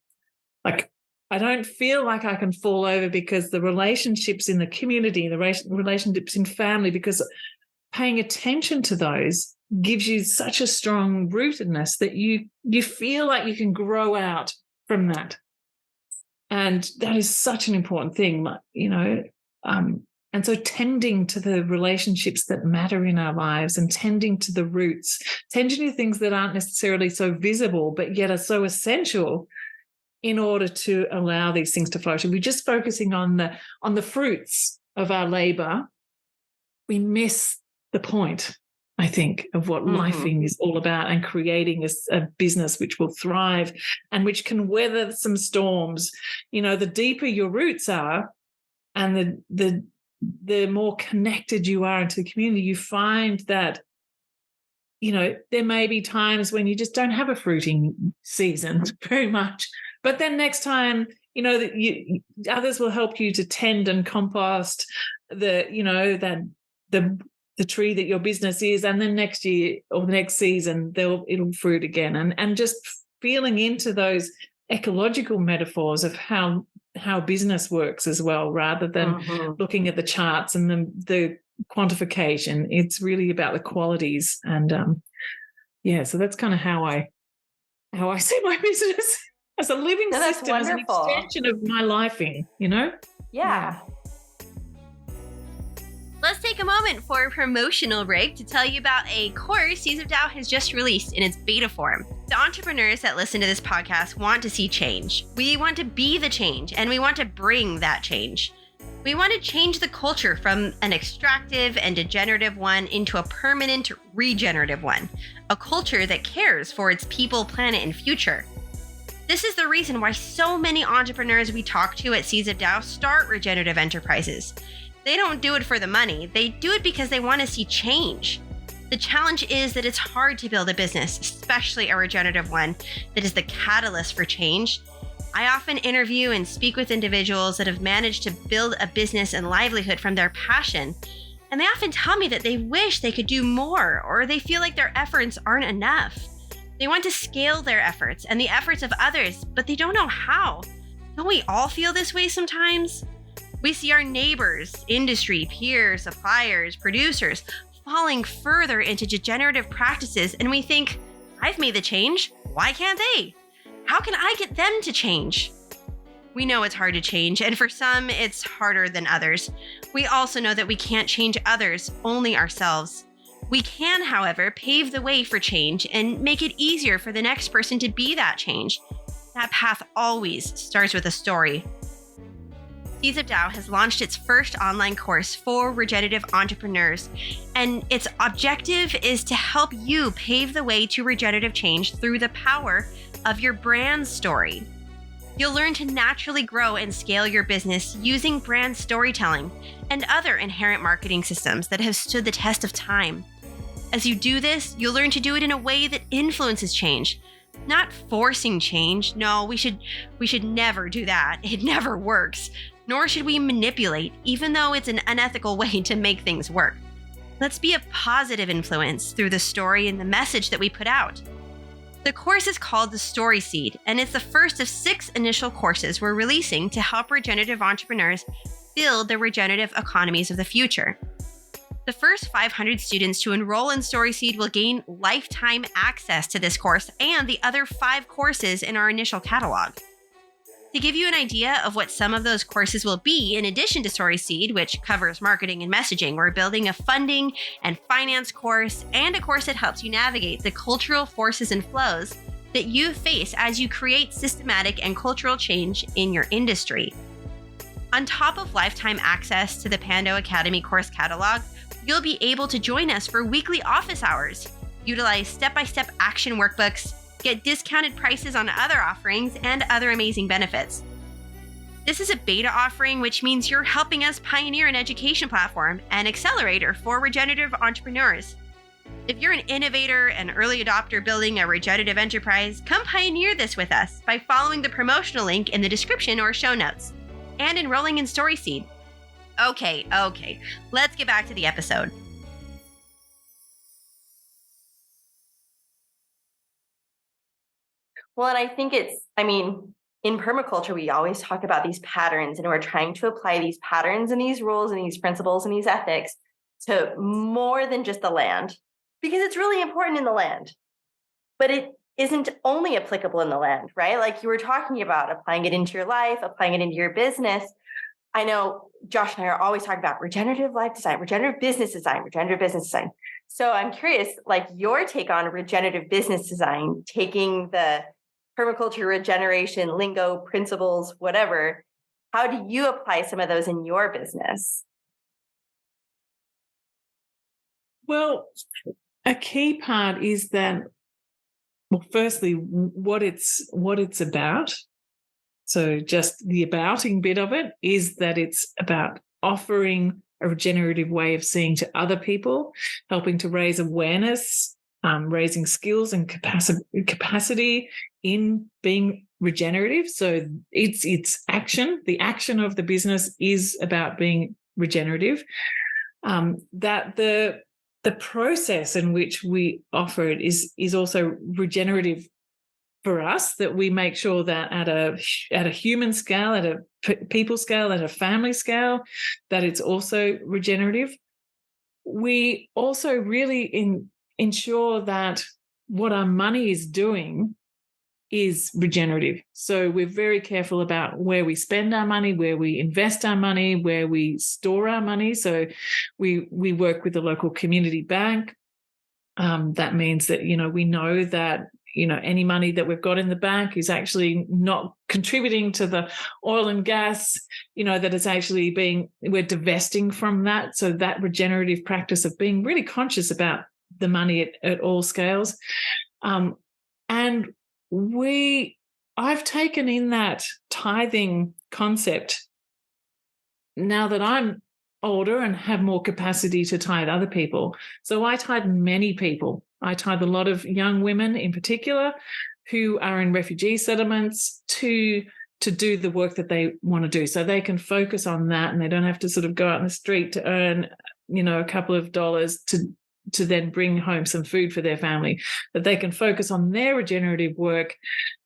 Speaker 2: Like, I don't feel like I can fall over because the relationships in the community, the relationships in family, because paying attention to those gives you such a strong rootedness that you feel like you can grow out from that. And that is such an important thing, and so tending to the relationships that matter in our lives and tending to the roots, tending to things that aren't necessarily so visible but yet are so essential in order to allow these things to flourish. If we're just focusing on the fruits of our labor, we miss the point, I think, of what lifing is all about, and creating a business which will thrive and which can weather some storms. The deeper your roots are and the more connected you are into the community, you find that, there may be times when you just don't have a fruiting season very much. But then next time, that others will help you to tend and compost the tree that your business is, and then next year or the next season it'll fruit again. And just feeling into those ecological metaphors of how business works as well, rather than looking at the charts and the quantification. It's really about the qualities. And so that's kind of how I see my business. As a living system, as an extension of my lifing,
Speaker 3: Yeah.
Speaker 1: Let's take a moment for a promotional break to tell you about a course Seeds of Tao has just released in its beta form. The entrepreneurs that listen to this podcast want to see change. We want to be the change, and we want to bring that change. We want to change the culture from an extractive and degenerative one into a permanent regenerative one, a culture that cares for its people, planet, and future. This is the reason why so many entrepreneurs we talk to at Seeds of Tao start regenerative enterprises. They don't do it for the money. They do it because they want to see change. The challenge is that it's hard to build a business, especially a regenerative one, that is the catalyst for change. I often interview and speak with individuals that have managed to build a business and livelihood from their passion. And they often tell me that they wish they could do more, or they feel like their efforts aren't enough. They want to scale their efforts and the efforts of others, but they don't know how. Don't we all feel this way sometimes? We see our neighbors, industry, peers, suppliers, producers falling further into degenerative practices, and we think, I've made the change. Why can't they? How can I get them to change? We know it's hard to change, and for some, it's harder than others. We also know that we can't change others, only ourselves. We can, however, pave the way for change and make it easier for the next person to be that change. That path always starts with a story. Seeds of Tao has launched its first online course for regenerative entrepreneurs, and its objective is to help you pave the way to regenerative change through the power of your brand story. You'll learn to naturally grow and scale your business using brand storytelling and other inherent marketing systems that have stood the test of time. As you do this, you'll learn to do it in a way that influences change, not forcing change. No, we should never do that. It never works. Nor should we manipulate, even though it's an unethical way to make things work. Let's be a positive influence through the story and the message that we put out. The course is called the Story Seed, and it's the first of 6 initial courses we're releasing to help regenerative entrepreneurs build the regenerative economies of the future. The first 500 students to enroll in Story Seed will gain lifetime access to this course and the other 5 courses in our initial catalog. To give you an idea of what some of those courses will be, in addition to Story Seed, which covers marketing and messaging, we're building a funding and finance course and a course that helps you navigate the cultural forces and flows that you face as you create systematic and cultural change in your industry. On top of lifetime access to the Pando Academy course catalog, you'll be able to join us for weekly office hours, utilize step-by-step action workbooks, get discounted prices on other offerings, and other amazing benefits. This is a beta offering, which means you're helping us pioneer an education platform and accelerator for regenerative entrepreneurs. If you're an innovator and early adopter building a regenerative enterprise, come pioneer this with us by following the promotional link in the description or show notes and enrolling in Story Seed. Okay, let's get back to the episode.
Speaker 3: Well, and I think in permaculture, we always talk about these patterns, and we're trying to apply these patterns and these rules and these principles and these ethics to more than just the land, because it's really important in the land, but it isn't only applicable in the land, right? Like you were talking about applying it into your life, applying it into your business. I know Josh and I are always talking about regenerative life design, regenerative business design, regenerative business design. So I'm curious, like your take on regenerative business design, taking the permaculture regeneration lingo, principles, whatever. How do you apply some of those in your business?
Speaker 2: Well, a key part is that, well, firstly, what it's about. So just the abouting bit of it is that it's about offering a regenerative way of seeing to other people, helping to raise awareness, raising skills and capacity in being regenerative. So it's action. The action of the business is about being regenerative. That the process in which we offer it is also regenerative for us, that we make sure that at a human scale, at a people scale, at a family scale, that it's also regenerative. We also really ensure that what our money is doing is regenerative. So we're very careful about where we spend our money, where we invest our money, where we store our money. So we work with the local community bank. That means that, we know that, any money that we've got in the bank is actually not contributing to the oil and gas, that it's actually we're divesting from that. So that regenerative practice of being really conscious about the money at all scales. And I've taken in that tithing concept now that I'm older and have more capacity to tithe other people. So I tithe many people. I tithe a lot of young women in particular who are in refugee settlements to do the work that they want to do. So they can focus on that and they don't have to sort of go out in the street to earn, a couple of dollars to then bring home some food for their family, that they can focus on their regenerative work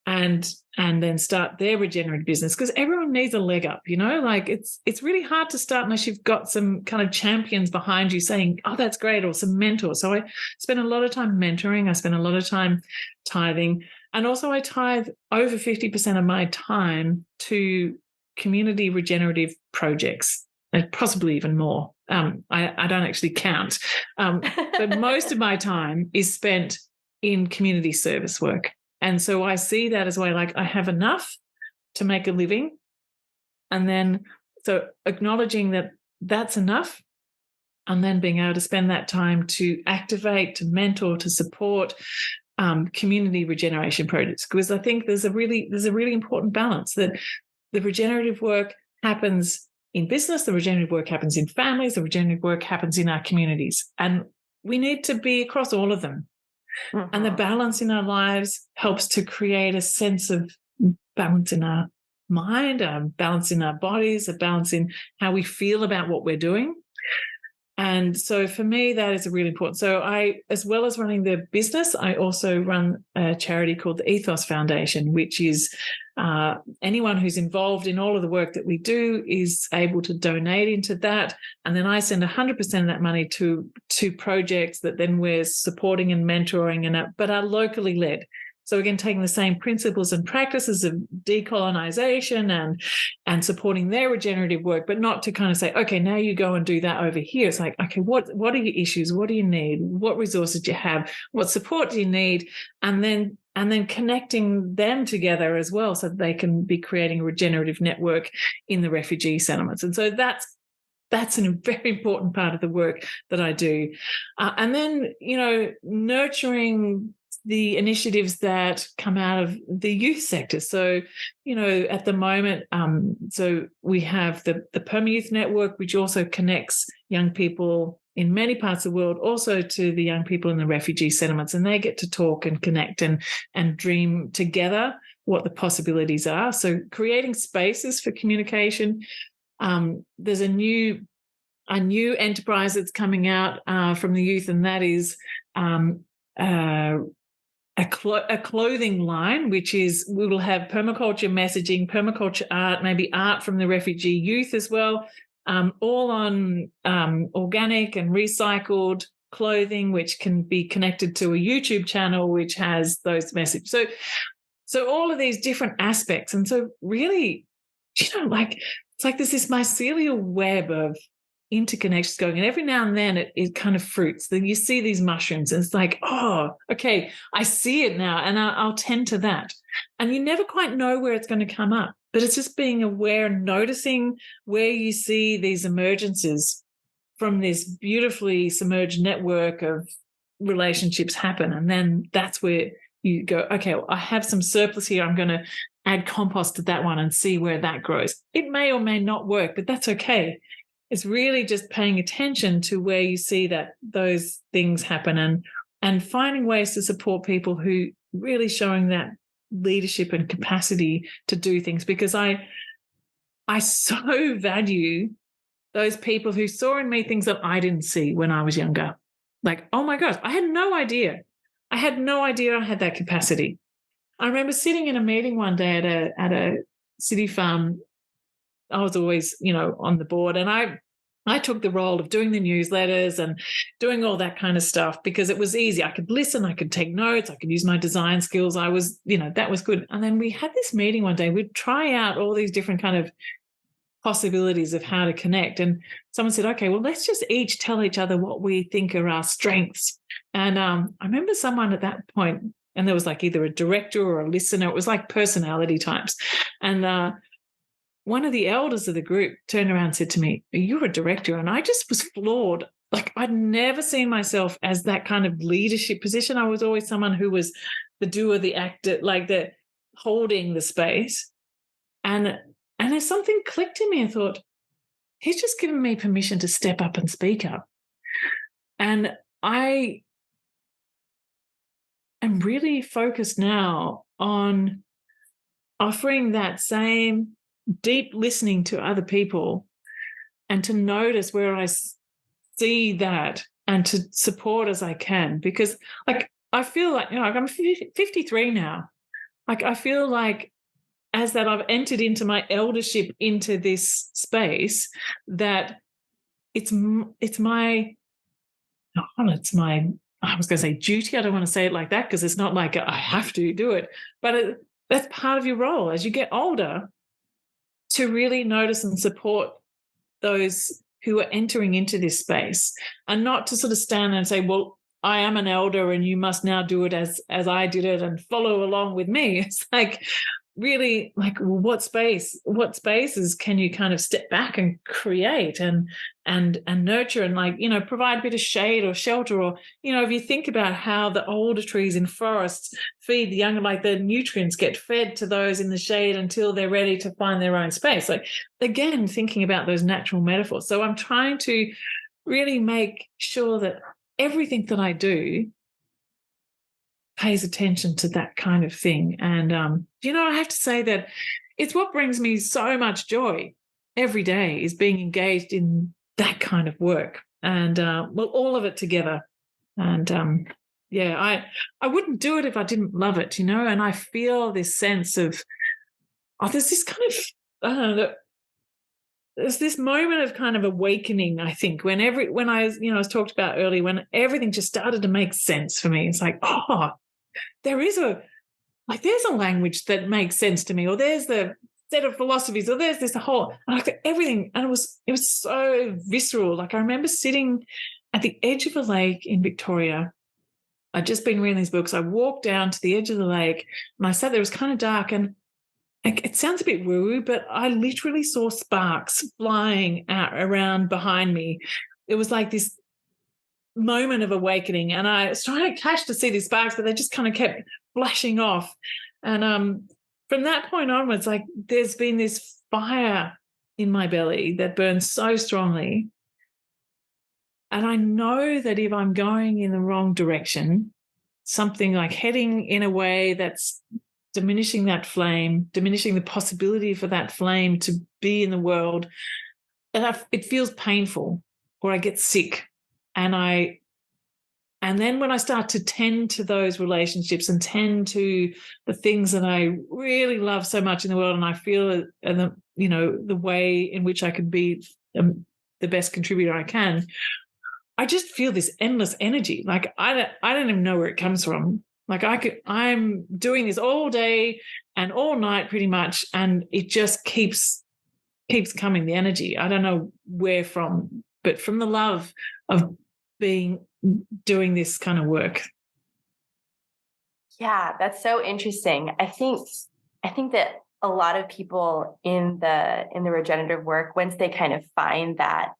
Speaker 2: and then start their regenerative business, because everyone needs a leg up, like it's really hard to start unless you've got some kind of champions behind you saying, oh, that's great, or some mentors. So I spend a lot of time mentoring. I spend a lot of time tithing. And also I tithe over 50% of my time to community regenerative projects, and possibly even more. I don't actually count. But most of my time is spent in community service work. And so I see that as a way, like I have enough to make a living. And then, so acknowledging that that's enough, and then being able to spend that time to activate, to mentor, to support community regeneration projects. Because I think there's a really important balance, that the regenerative work happens in business, the regenerative work happens in families, the regenerative work happens in our communities. And we need to be across all of them.
Speaker 3: Mm-hmm.
Speaker 2: And the balance in our lives helps to create a sense of balance in our mind, a balance in our bodies, a balance in how we feel about what we're doing. And so for me, that is really important. So I, as well as running the business, I also run a charity called the Ethos Foundation, which is anyone who's involved in all of the work that we do is able to donate into that. And then I send 100% of that money to projects that then we're supporting and mentoring, but are locally led. So again, taking the same principles and practices of decolonization and supporting their regenerative work, but not to kind of say, okay, now you go and do that over here. It's like, okay, what are your issues? What do you need? What resources do you have? What support do you need? And then connecting them together as well so that they can be creating a regenerative network in the refugee settlements. And so that's a very important part of the work that I do. And then, nurturing the initiatives that come out of the youth sector. So, at the moment, so we have the Perma Youth Network, which also connects young people in many parts of the world, also to the young people in the refugee settlements, and they get to talk and connect and dream together what the possibilities are. So creating spaces for communication. There's a new enterprise that's coming out from the youth, and that is a clothing line, which is we will have permaculture messaging, permaculture art, maybe art from the refugee youth as well, all on organic and recycled clothing, which can be connected to a YouTube channel which has those messages. So all of these different aspects. And so really, it's like there's this mycelial web of interconnections going, and every now and then it kind of fruits. Then you see these mushrooms and it's like, oh, okay, I see it now, and I'll tend to that. And you never quite know where it's going to come up, but it's just being aware and noticing where you see these emergences from this beautifully submerged network of relationships happen. And then that's where you go, okay, well, I have some surplus here. I'm going to add compost to that one and see where that grows. It may or may not work, but that's okay. It's really just paying attention to where you see that those things happen and finding ways to support people who really showing that leadership and capacity to do things, because I so value those people who saw in me things that I didn't see when I was younger. Like, oh my gosh, I had no idea. I had that capacity. I remember sitting in a meeting one day at a city farm. I was always, on the board, and I took the role of doing the newsletters and doing all that kind of stuff because it was easy. I could listen, I could take notes, I could use my design skills. I was, that was good. And then we had this meeting one day. We'd try out all these different kind of possibilities of how to connect. And someone said, okay, well, let's just each tell each other what we think are our strengths. And I remember someone at that point, and there was like either a director or a listener. It was like personality types. And one of the elders of the group turned around and said to me, you're a director. And I just was floored. Like, I'd never seen myself as that kind of leadership position. I was always someone who was the doer, the actor, like the holding the space. And there's something clicked in me and thought, he's just given me permission to step up and speak up. And I am really focused now on offering that same deep listening to other people and to notice where I see that and to support as I can. Because like, I feel like, I'm 53 now. Like, I feel like as that I've entered into my eldership into this space, that it's my, I was going to say duty. I don't want to say it like that because it's not like I have to do it, but that's part of your role as you get older, to really notice and support those who are entering into this space, and not to sort of stand there and say, well, I am an elder and you must now do it as I did it and follow along with me. It's like, really, like, well, what spaces can you kind of step back and create and nurture and, like, provide a bit of shade or shelter, or, if you think about how the older trees in forests feed the younger, like the nutrients get fed to those in the shade until they're ready to find their own space. Like, again, thinking about those natural metaphors. So I'm trying to really make sure that everything that I do pays attention to that kind of thing. And, I have to say that it's what brings me so much joy every day is being engaged in that kind of work and, all of it together. And, I wouldn't do it if I didn't love it, and I feel this sense of, there's this kind of, I don't know, there's this moment of kind of awakening, I think, when I was talked about earlier, when everything just started to make sense for me. It's like, there's a language that makes sense to me, or there's the set of philosophies, or there's this whole, like everything. And it was so visceral. Like I remember sitting at the edge of a lake in Victoria. I'd just been reading these books. I walked down to the edge of the lake and I sat there. It was kind of dark, and it sounds a bit woo-woo, but I literally saw sparks flying out around behind me. It was like this moment of awakening, and I was trying to catch to see these sparks, but they just kind of kept flashing off. And from that point onwards, like there's been this fire in my belly that burns so strongly. And I know that if I'm going in the wrong direction, something like heading in a way that's diminishing that flame, diminishing the possibility for that flame to be in the world, and it feels painful, or I get sick. And then when I start to tend to those relationships and tend to the things that I really love so much in the world, and I feel the way in which I could be the best contributor I can, I just feel this endless energy. Like I don't even know where it comes from. Like I'm doing this all day and all night pretty much, and it just keeps coming, the energy. I don't know where from, but from the love of doing this kind of work.
Speaker 3: Yeah, that's so interesting. I think that a lot of people in the regenerative work, once they kind of find that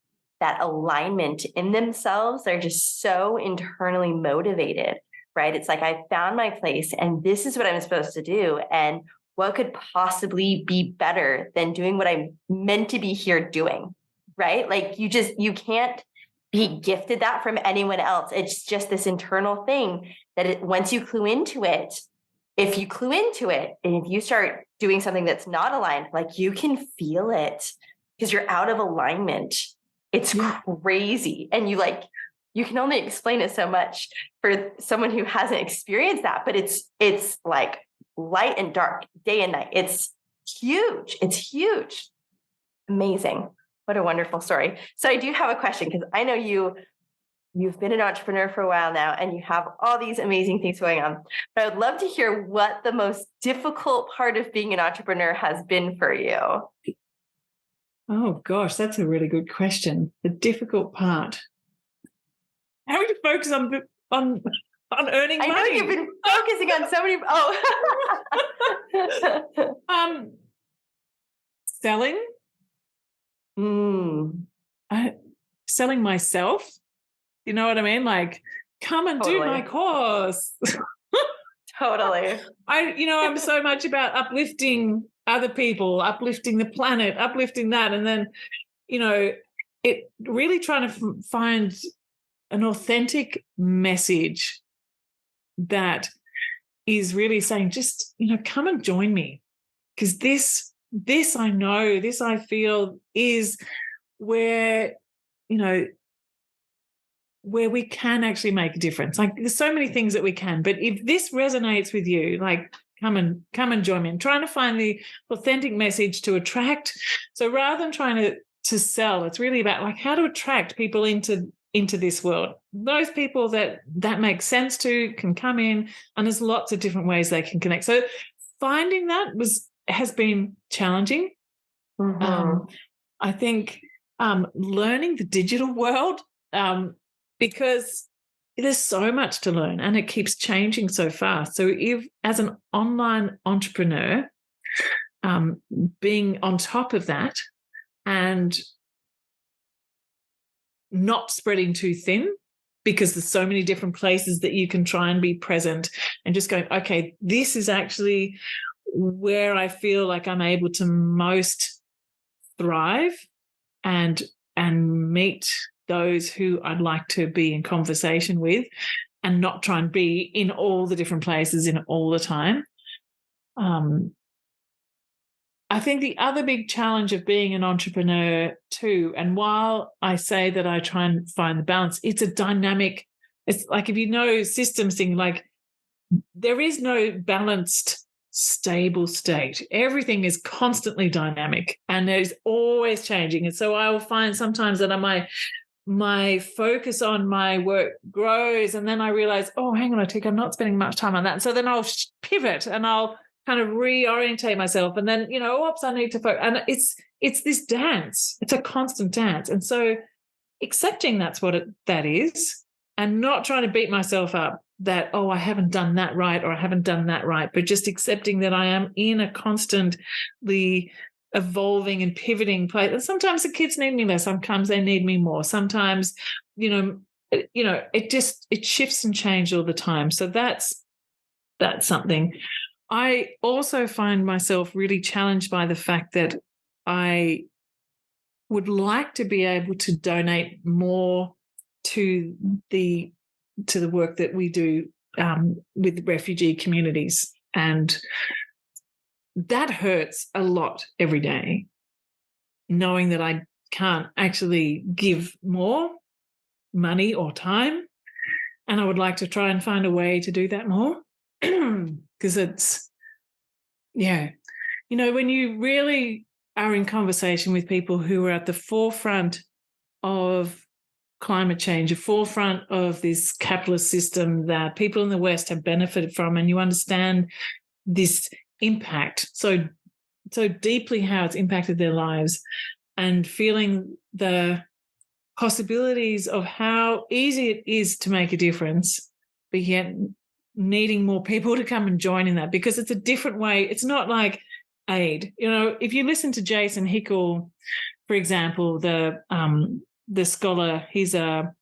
Speaker 3: alignment in themselves, they're just so internally motivated, right? It's like, I found my place and this is what I'm supposed to do. And what could possibly be better than doing what I'm meant to be here doing, right? Like you can't be gifted that from anyone else. It's just this internal thing that once you clue into it, if you clue into it and if you start doing something that's not aligned, like you can feel it because you're out of alignment. It's crazy. And you can only explain it so much for someone who hasn't experienced that, but it's like light and dark, day and night. It's huge. It's huge. Amazing. What a wonderful story. So I do have a question, because I know you've been an entrepreneur for a while now and you have all these amazing things going on. But I would love to hear what the most difficult part of being an entrepreneur has been for you.
Speaker 2: Oh gosh, that's a really good question. The difficult part. How do you focus on earning money?
Speaker 3: I know you've been focusing on so many.
Speaker 2: Selling. Selling myself. You know what I mean? Like, come and do my course.
Speaker 3: Totally.
Speaker 2: I'm so much about uplifting other people, uplifting the planet, uplifting that. And then, it really trying to find an authentic message that is really saying, just, come and join me. Because this I know, this I feel is where, where we can actually make a difference. Like there's so many things that we can, but if this resonates with you, like come and join me. I'm trying to find the authentic message to attract. So rather than trying to sell, it's really about like how to attract people into this world. Those people that makes sense to can come in, and there's lots of different ways they can connect. So finding that has been challenging.
Speaker 3: Mm-hmm.
Speaker 2: I think learning the digital world, because there's so much to learn and it keeps changing so fast. So if, as an online entrepreneur, being on top of that and not spreading too thin, because there's so many different places that you can try and be present, and just going, okay, this is actually where I feel like I'm able to most thrive and meet those who I'd like to be in conversation with and not try and be in all the different places in all the time. I think the other big challenge of being an entrepreneur too, and while I say that I try and find the balance, it's a dynamic, it's like if you know systems thing, like there is no balanced, stable state. Everything is constantly dynamic and there's always changing. And so I will find sometimes that my focus on my work grows and then I realize, oh, hang on a tick, I'm not spending much time on that. So then I'll pivot and I'll kind of reorientate myself and then, oops, I need to focus. And it's this dance. It's a constant dance. And so accepting that's what that is and not trying to beat myself up that, oh, I haven't done that right or I haven't done that right, but just accepting that I am in a constantly evolving and pivoting place. And sometimes the kids need me less. Sometimes they need me more. Sometimes, it shifts and changes all the time. So that's something. I also find myself really challenged by the fact that I would like to be able to donate more to the work that we do with refugee communities. And that hurts a lot every day, knowing that I can't actually give more money or time. And I would like to try and find a way to do that more because it's, when you really are in conversation with people who are at the forefront of climate change, the forefront of this capitalist system that people in the West have benefited from, and you understand this impact so deeply, how it's impacted their lives, and feeling the possibilities of how easy it is to make a difference, but yet needing more people to come and join in that because it's a different way. It's not like aid. If you listen to Jason Hickel, for example, the scholar, he's a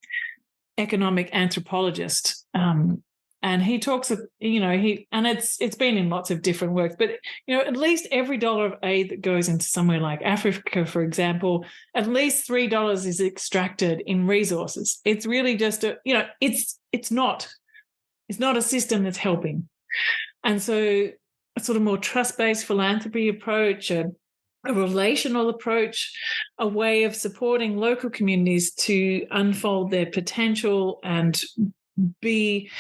Speaker 2: economic anthropologist, and he talks of, it's been in lots of different works, but, at least every dollar of aid that goes into somewhere like Africa, for example, at least $3 is extracted in resources. It's really just it's not a system that's helping. And so a sort of more trust-based philanthropy approach, a relational approach, a way of supporting local communities to unfold their potential and be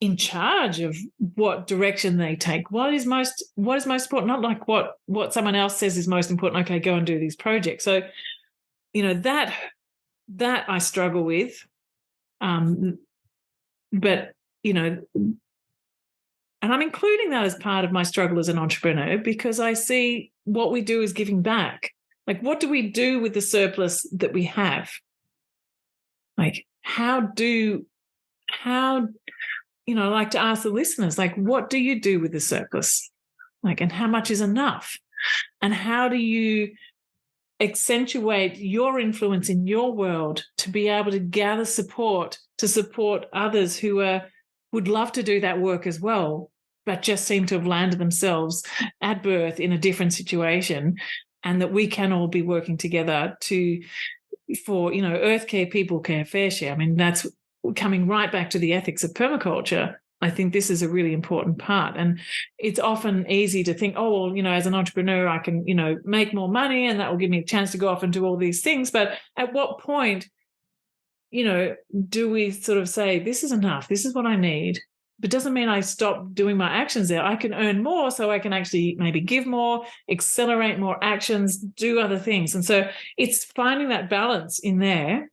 Speaker 2: in charge of what direction they take. What is most important? Not like what someone else says is most important. Okay, go and do these projects. So, that I struggle with. But, and I'm including that as part of my struggle as an entrepreneur because I see what we do is giving back. Like, what do we do with the surplus that we have? Like, I like to ask the listeners, like, what do you do with the surplus? Like, and how much is enough? And how do you accentuate your influence in your world to be able to gather support, to support others who would love to do that work as well, but just seem to have landed themselves at birth in a different situation, and that we can all be working together for earth care, people care, fair share. I mean, that's coming right back to the ethics of permaculture. I think this is a really important part. And it's often easy to think, oh, well, as an entrepreneur, I can, make more money and that will give me a chance to go off and do all these things. But at what point, do we sort of say, this is enough, this is what I need? But doesn't mean I stop doing my actions there. I can earn more so I can actually maybe give more, accelerate more actions, do other things. And so it's finding that balance in there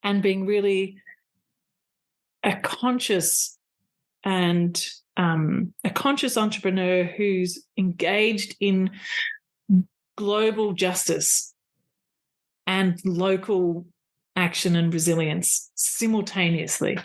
Speaker 2: and being really a conscious entrepreneur who's engaged in global justice and local action and resilience simultaneously.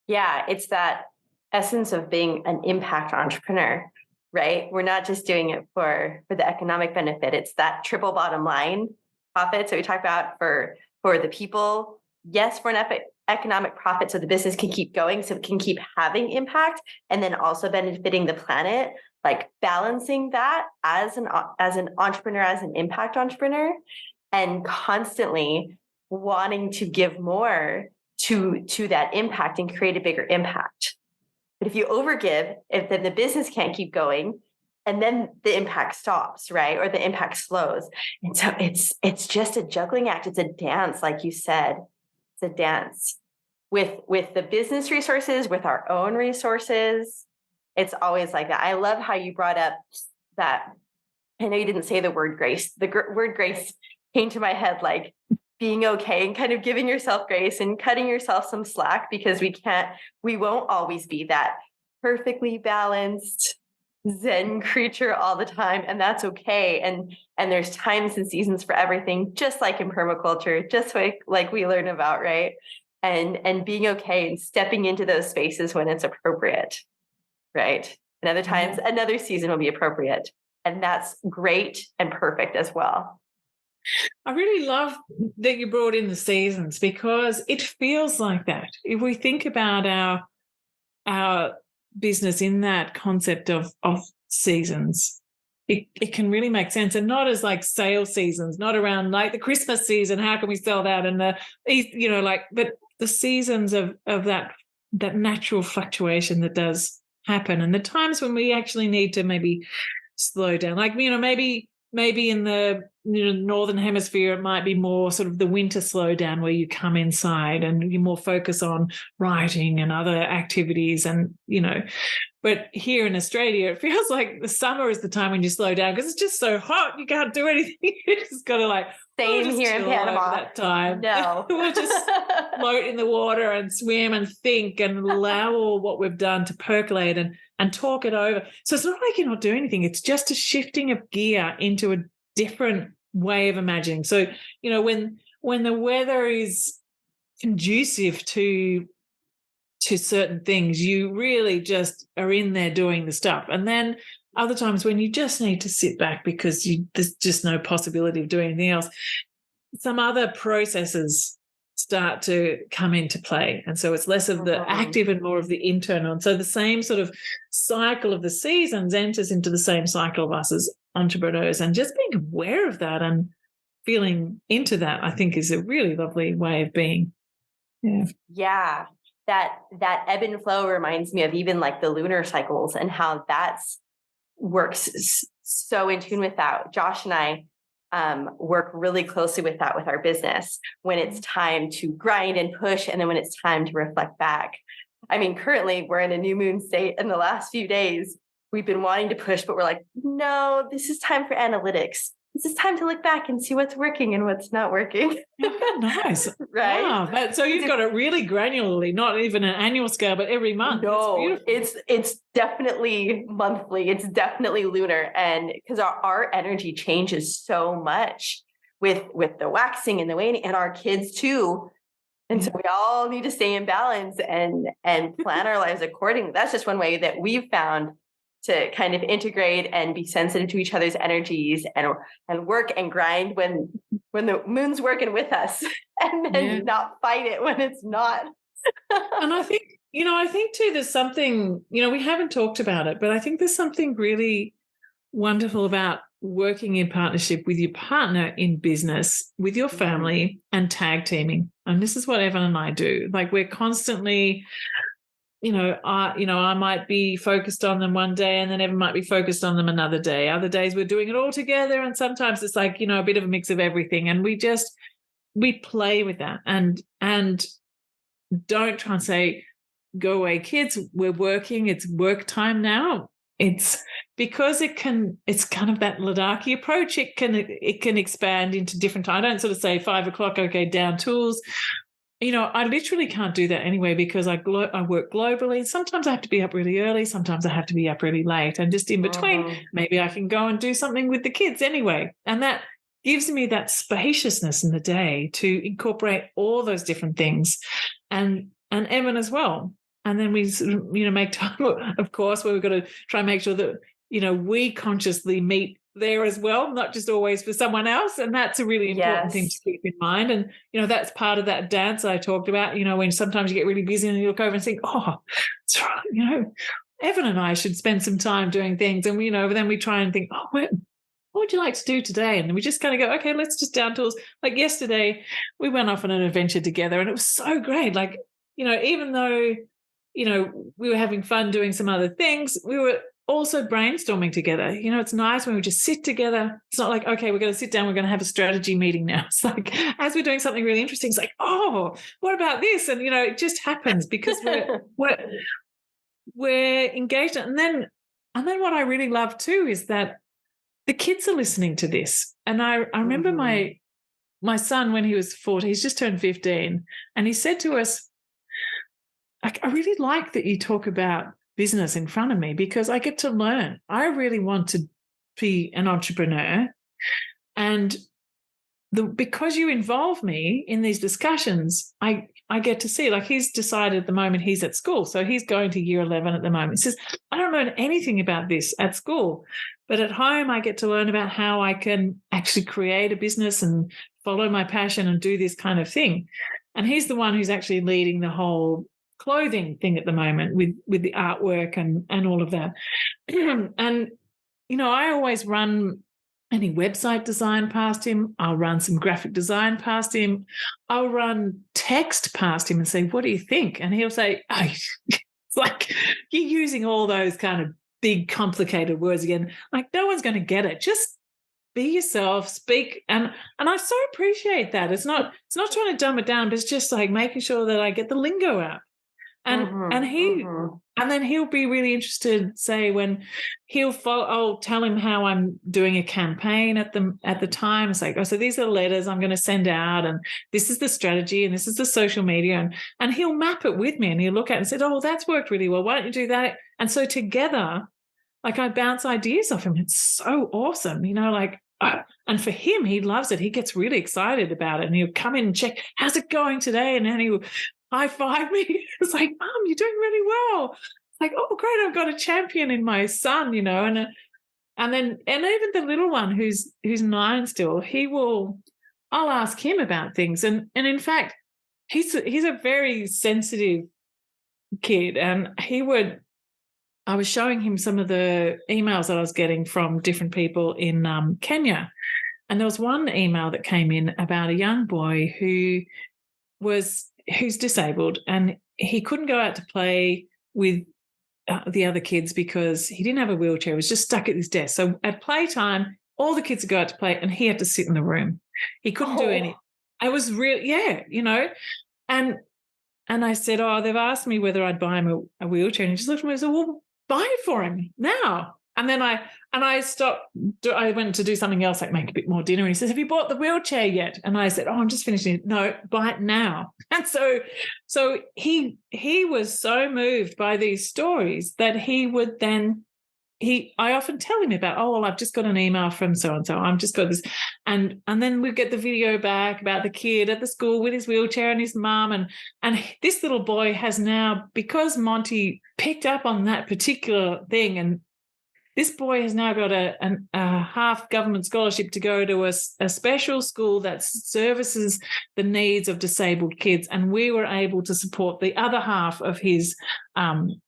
Speaker 3: Yeah, it's that essence of being an impact entrepreneur, right? We're not just doing it for the economic benefit. It's that triple bottom line profit. So we talk about for the people, yes, for an economic profit so the business can keep going, so it can keep having impact, and then also benefiting the planet, like balancing that as an entrepreneur, as an impact entrepreneur. and constantly wanting to give more to that impact and create a bigger impact. But if you overgive, then the business can't keep going, and then the impact stops, right? Or the impact slows. And so it's just a juggling act. It's a dance, like you said. It's a dance with the business resources, with our own resources. It's always like that. I love how you brought up that. I know you didn't say the word grace. The word grace came to my head, like being okay and kind of giving yourself grace and cutting yourself some slack, because we won't always be that perfectly balanced Zen creature all the time. And that's okay. And there's times and seasons for everything, just like in permaculture, just like we learn about, right? And being okay and stepping into those spaces when it's appropriate, right? And other times, another season will be appropriate. And that's great and perfect as well.
Speaker 2: I really love that you brought in the seasons, because it feels like that. If we think about our business in that concept of seasons, it can really make sense, and not as like sales seasons, not around like the Christmas season. How can we sell that? And but the seasons of that natural fluctuation that does happen, and the times when we actually need to maybe slow down. Like, maybe in the northern hemisphere, it might be more sort of the winter slowdown where you come inside and you more focus on writing and other activities, and but here in Australia, it feels like the summer is the time when you slow down, because it's just so hot. You can't do anything. You just got to
Speaker 3: same here in Panama.
Speaker 2: That time,
Speaker 3: no,
Speaker 2: we'll just float in the water and swim and think and allow all what we've done to percolate and talk it over. So it's not like you're not doing anything. It's just a shifting of gear into a different way of imagining. So when the weather is conducive to certain things, you really just are in there doing the stuff. And then other times when you just need to sit back because there's just no possibility of doing anything else, some other processes start to come into play. And so it's less of the active and more of the internal. And so the same sort of cycle of the seasons enters into the same cycle of us as entrepreneurs. And just being aware of that and feeling into that, I think, is a really lovely way of being.
Speaker 3: Yeah. That ebb and flow reminds me of even like the lunar cycles and how that's works so in tune with that. Josh and I work really closely with that with our business, when it's time to grind and push, and then when it's time to reflect back. I mean, currently we're in a new moon state, and the last few days we've been wanting to push, but we're like, no, this is time for analytics. This is time to look back and see what's working and what's not working.
Speaker 2: Nice.
Speaker 3: Right.
Speaker 2: Wow. So you've got it really granularly, not even an annual scale, but every month.
Speaker 3: No, it's definitely monthly. It's definitely lunar. And because our energy changes so much with the waxing and the waning, and our kids too. And so we all need to stay in balance and plan our lives accordingly. That's just one way that we've found to kind of integrate and be sensitive to each other's energies and work and grind when the moon's working with us, and then not fight it when it's not.
Speaker 2: And I think too, there's something, we haven't talked about it, but I think there's something really wonderful about working in partnership with your partner in business, with your family, and tag teaming. And this is what Evan and I do. Like, we're constantly, I might be focused on them one day, and then Evan might be focused on them another day. Other days we're doing it all together, and sometimes it's like, a bit of a mix of everything. And we play with that and don't try and say, go away, kids, we're working, it's work time now. It's because it's kind of that Ladakhi approach. It can expand into different time. I don't sort of say 5 o'clock, okay, down tools. I literally can't do that anyway, because I work globally. Sometimes I have to be up really early. Sometimes I have to be up really late. And just in between, maybe I can go and do something with the kids anyway. And that gives me that spaciousness in the day to incorporate all those different things, and Evan as well. And then we sort of, make time, of course, where we've got to try and make sure that, we consciously meet there as well, not just always for someone else. And that's a really important thing to keep in mind. And, that's part of that dance I talked about, when sometimes you get really busy and you look over and think, oh, that's right, Evan and I should spend some time doing things. And, then we try and think, oh, what would you like to do today? And we just kind of go, okay, let's just down tools. Like yesterday, we went off on an adventure together and it was so great. Like, even though, we were having fun doing some other things, we were also brainstorming together. It's nice when we just sit together. It's not like, okay, we're going to sit down, we're going to have a strategy meeting now. It's like, as we're doing something really interesting, it's like, oh, what about this? And, it just happens because we're engaged. And then what I really love too is that the kids are listening to this. And I remember my son, when he was 40, he's just turned 15, and he said to us, I really like that you talk about business in front of me because I get to learn. I really want to be an entrepreneur. And because you involve me in these discussions, I get to see, like he's decided at the moment he's at school. So he's going to year 11 at the moment. He says, I don't learn anything about this at school, but at home I get to learn about how I can actually create a business and follow my passion and do this kind of thing. And he's the one who's actually leading the whole clothing thing at the moment with the artwork and all of that. And, I always run any website design past him. I'll run some graphic design past him. I'll run text past him and say, what do you think? And he'll say, oh, it's like you're using all those kind of big, complicated words again. Like no one's going to get it. Just be yourself, speak. And I so appreciate that. It's not trying to dumb it down, but it's just like making sure that I get the lingo out. And and then he'll be really interested, say, when I'll tell him how I'm doing a campaign at the time. It's like, oh, so these are the letters I'm going to send out, and this is the strategy, and this is the social media, and he'll map it with me, and he'll look at it and say, oh, that's worked really well. Why don't you do that? And so together, like I bounce ideas off him. It's so awesome, and for him, he loves it. He gets really excited about it, and he'll come in and check, how's it going today? And then he'll high five me. It's like, Mom, you're doing really well. It's like, oh, great, I've got a champion in my son, and even the little one who's 9 still, I'll ask him about things, and in fact, he's a very sensitive kid, and I was showing him some of the emails that I was getting from different people in Kenya, and there was one email that came in about a young boy who's disabled, and he couldn't go out to play with the other kids because he didn't have a wheelchair. He was just stuck at his desk. So at playtime, all the kids would go out to play, and he had to sit in the room. He couldn't do anything. I was really, and I said, oh, they've asked me whether I'd buy him a wheelchair, and he just looked at me and said, well, buy it for him now. And then I stopped. I went to do something else, like make a bit more dinner. And he says, have you bought the wheelchair yet? And I said, oh, I'm just finishing it. No, buy it now. And so he was so moved by these stories that he would then, I often tell him about, oh, well, I've just got an email from so-and-so. I've just got this. And then we get the video back about the kid at the school with his wheelchair and his mum. And this little boy has now, because Monty picked up on that particular thing, and this boy has now got a half government scholarship to go to a special school that services the needs of disabled kids, and we were able to support the other half of his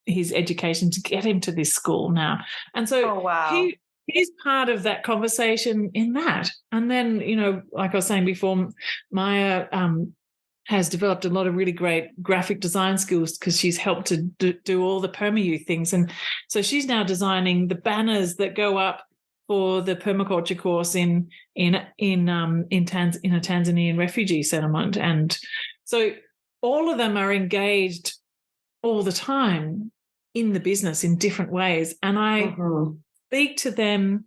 Speaker 2: education to get him to this school now. And so he's part of that conversation in that. And then, like I was saying before, Maya has developed a lot of really great graphic design skills because she's helped to do all the PermaU things. And so she's now designing the banners that go up for the permaculture course in a Tanzanian refugee settlement. And so all of them are engaged all the time in the business in different ways. And I speak to them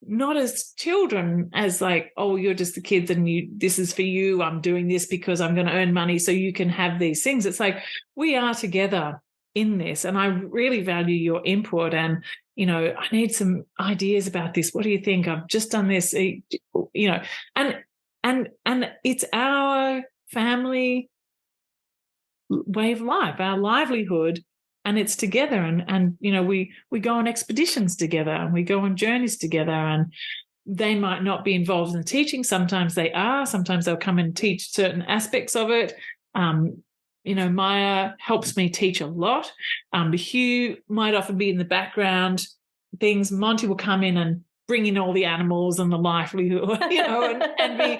Speaker 2: not as children, as like, oh, you're just the kids and this is for you. I'm doing this because I'm going to earn money so you can have these things. It's like we are together in this, and I really value your input. And, I need some ideas about this. What do you think? I've just done this, and it's our family way of life, our livelihood. And it's together, and we go on expeditions together, and we go on journeys together, and they might not be involved in the teaching. Sometimes they are. Sometimes they'll come and teach certain aspects of it. Maya helps me teach a lot. Hugh might often be in the background. Monty will come in bring in all the animals and the livelihood, and be,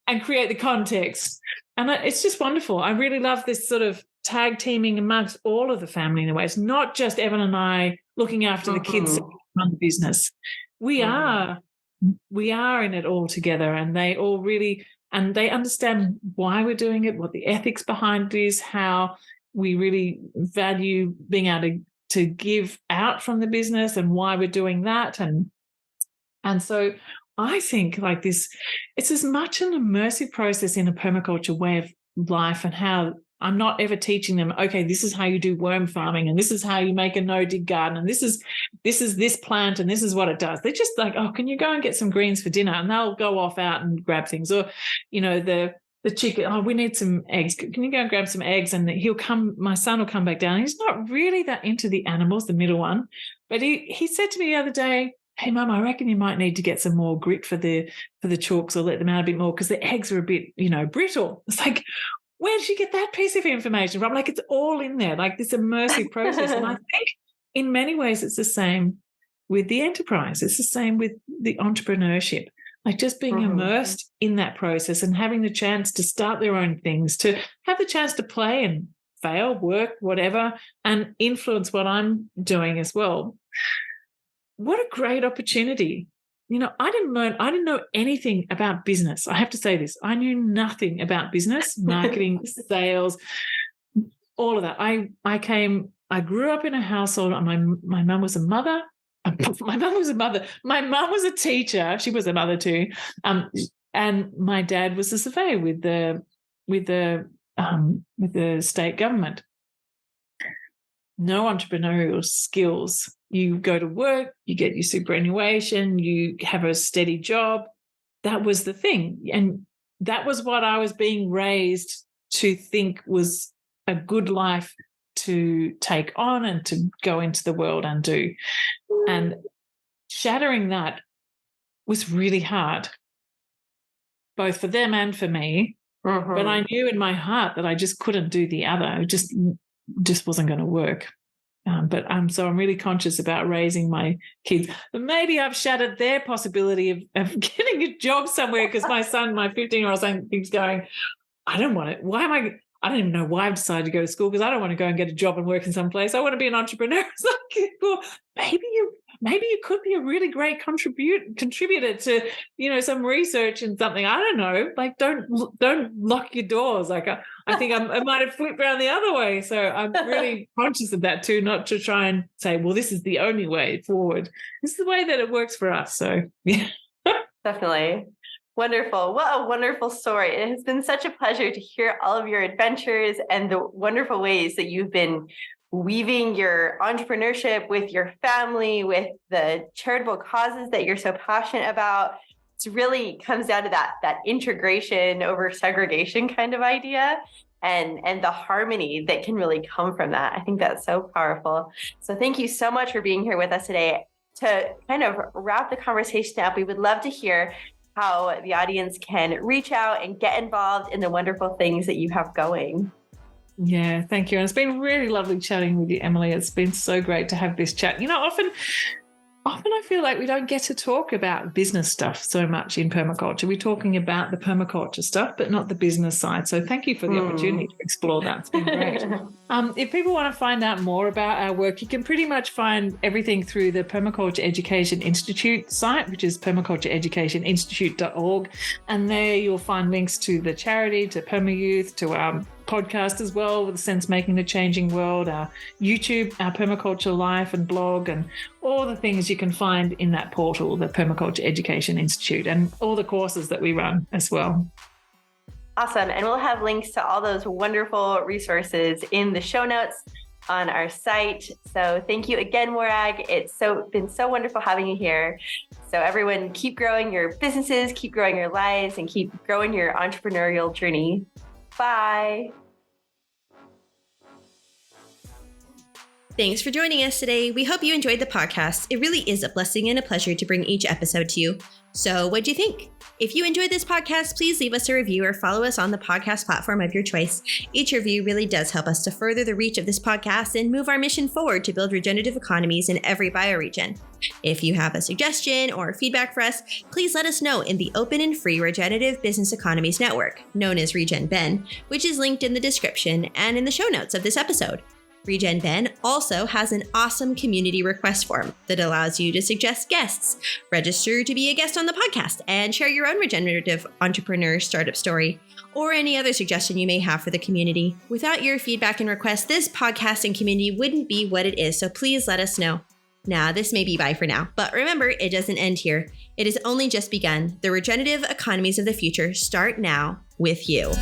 Speaker 2: and create the context. And it's just wonderful. I really love this sort of tag teaming amongst all of the family in a way. It's not just Evan and I looking after the kids that run the business. We are in it all together, and they all really, and they understand why we're doing it, what the ethics behind it is, how we really value being able to give out from the business and why we're doing that. And so I think like this, it's as much an immersive process in a permaculture way of life, and how I'm not ever teaching them, okay, this is how you do worm farming, and this is how you make a no-dig garden, and this is this plant, and this is what it does. They're just like, oh, can you go and get some greens for dinner? And they'll go off out and grab things. Or, the chicken, oh, we need some eggs. Can you go and grab some eggs? And my son will come back down. He's not really that into the animals, the middle one. But he said to me the other day, hey, Mum, I reckon you might need to get some more grit for the chooks, or let them out a bit more, because the eggs are a bit, brittle. It's like, where did you get that piece of information from? Like, it's all in there, like this immersive process. And I think in many ways it's the same with the enterprise. It's the same with the entrepreneurship, like just being immersed in that process and having the chance to start their own things, to have the chance to play and fail, work, whatever, and influence what I'm doing as well. What a great opportunity. I didn't know anything about business. I have to say this. I knew nothing about business, marketing, sales, all of that. I grew up in a household. My mum was a mother. My mum was a mother. My mum was a teacher. She was a mother too. And my dad was a surveyor with the state government. No entrepreneurial skills. You go to work, you get your superannuation, you have a steady job. That was the thing. And that was what I was being raised to think was a good life to take on and to go into the world and do. And shattering that was really hard, both for them and for me. But I knew in my heart that I just couldn't do the other. It just wasn't going to work. But I'm really conscious about raising my kids. But maybe I've shattered their possibility of getting a job somewhere, because my son, my 15-year-old son, keeps going, I don't want it. I don't even know why I've decided to go to school, because I don't want to go and get a job and work in some place. I want to be an entrepreneur. It's like, well, maybe you could be a really great contributor to, some research and something. I don't know. Like, don't lock your doors. Like, I think I might have flipped around the other way. So I'm really conscious of that too, not to try and say, well, this is the only way forward. This is the way that it works for us. So, yeah.
Speaker 3: Definitely. Wonderful. What a wonderful story. It has been such a pleasure to hear all of your adventures and the wonderful ways that you've been weaving your entrepreneurship with your family, with the charitable causes that you're so passionate about. It really comes down to that integration over segregation kind of idea, and the harmony that can really come from that. I think that's so powerful. So thank you so much for being here with us today. To kind of wrap the conversation up, we would love to hear how the audience can reach out and get involved in the wonderful things that you have going.
Speaker 2: Yeah, thank you. And it's been really lovely chatting with you, Emily. It's been so great to have this chat. Often I feel like we don't get to talk about business stuff so much in permaculture. We're talking about the permaculture stuff, but not the business side. So thank you for the opportunity to explore that. It's been great. If people want to find out more about our work, you can pretty much find everything through the Permaculture Education Institute site, which is permacultureeducationinstitute.org. And there you'll find links to the charity, to PermaYouth, to our podcast as well, with Sense Making the Changing World, our YouTube, our Permaculture Life and blog, and all the things you can find in that portal, the Permaculture Education Institute, and all the courses that we run as well.
Speaker 3: Awesome. And we'll have links to all those wonderful resources in the show notes on our site. So thank you again, Morag. It's been so wonderful having you here. So everyone, keep growing your businesses, keep growing your lives, and keep growing your entrepreneurial journey. Bye.
Speaker 1: Thanks for joining us today. We hope you enjoyed the podcast. It really is a blessing and a pleasure to bring each episode to you. So what'd you think? If you enjoyed this podcast, please leave us a review or follow us on the podcast platform of your choice. Each review really does help us to further the reach of this podcast and move our mission forward to build regenerative economies in every bioregion. If you have a suggestion or feedback for us, please let us know in the open and free Regenerative Business Economies Network, known as RegenBen, which is linked in the description and in the show notes of this episode. RegenBen also has an awesome community request form that allows you to suggest guests, register to be a guest on the podcast, and share your own regenerative entrepreneur startup story, or any other suggestion you may have for the community. Without your feedback and requests, this podcast and community wouldn't be what it is, so please let us know. Now, this may be bye for now, but remember, it doesn't end here. It has only just begun. The regenerative economies of the future start now with you.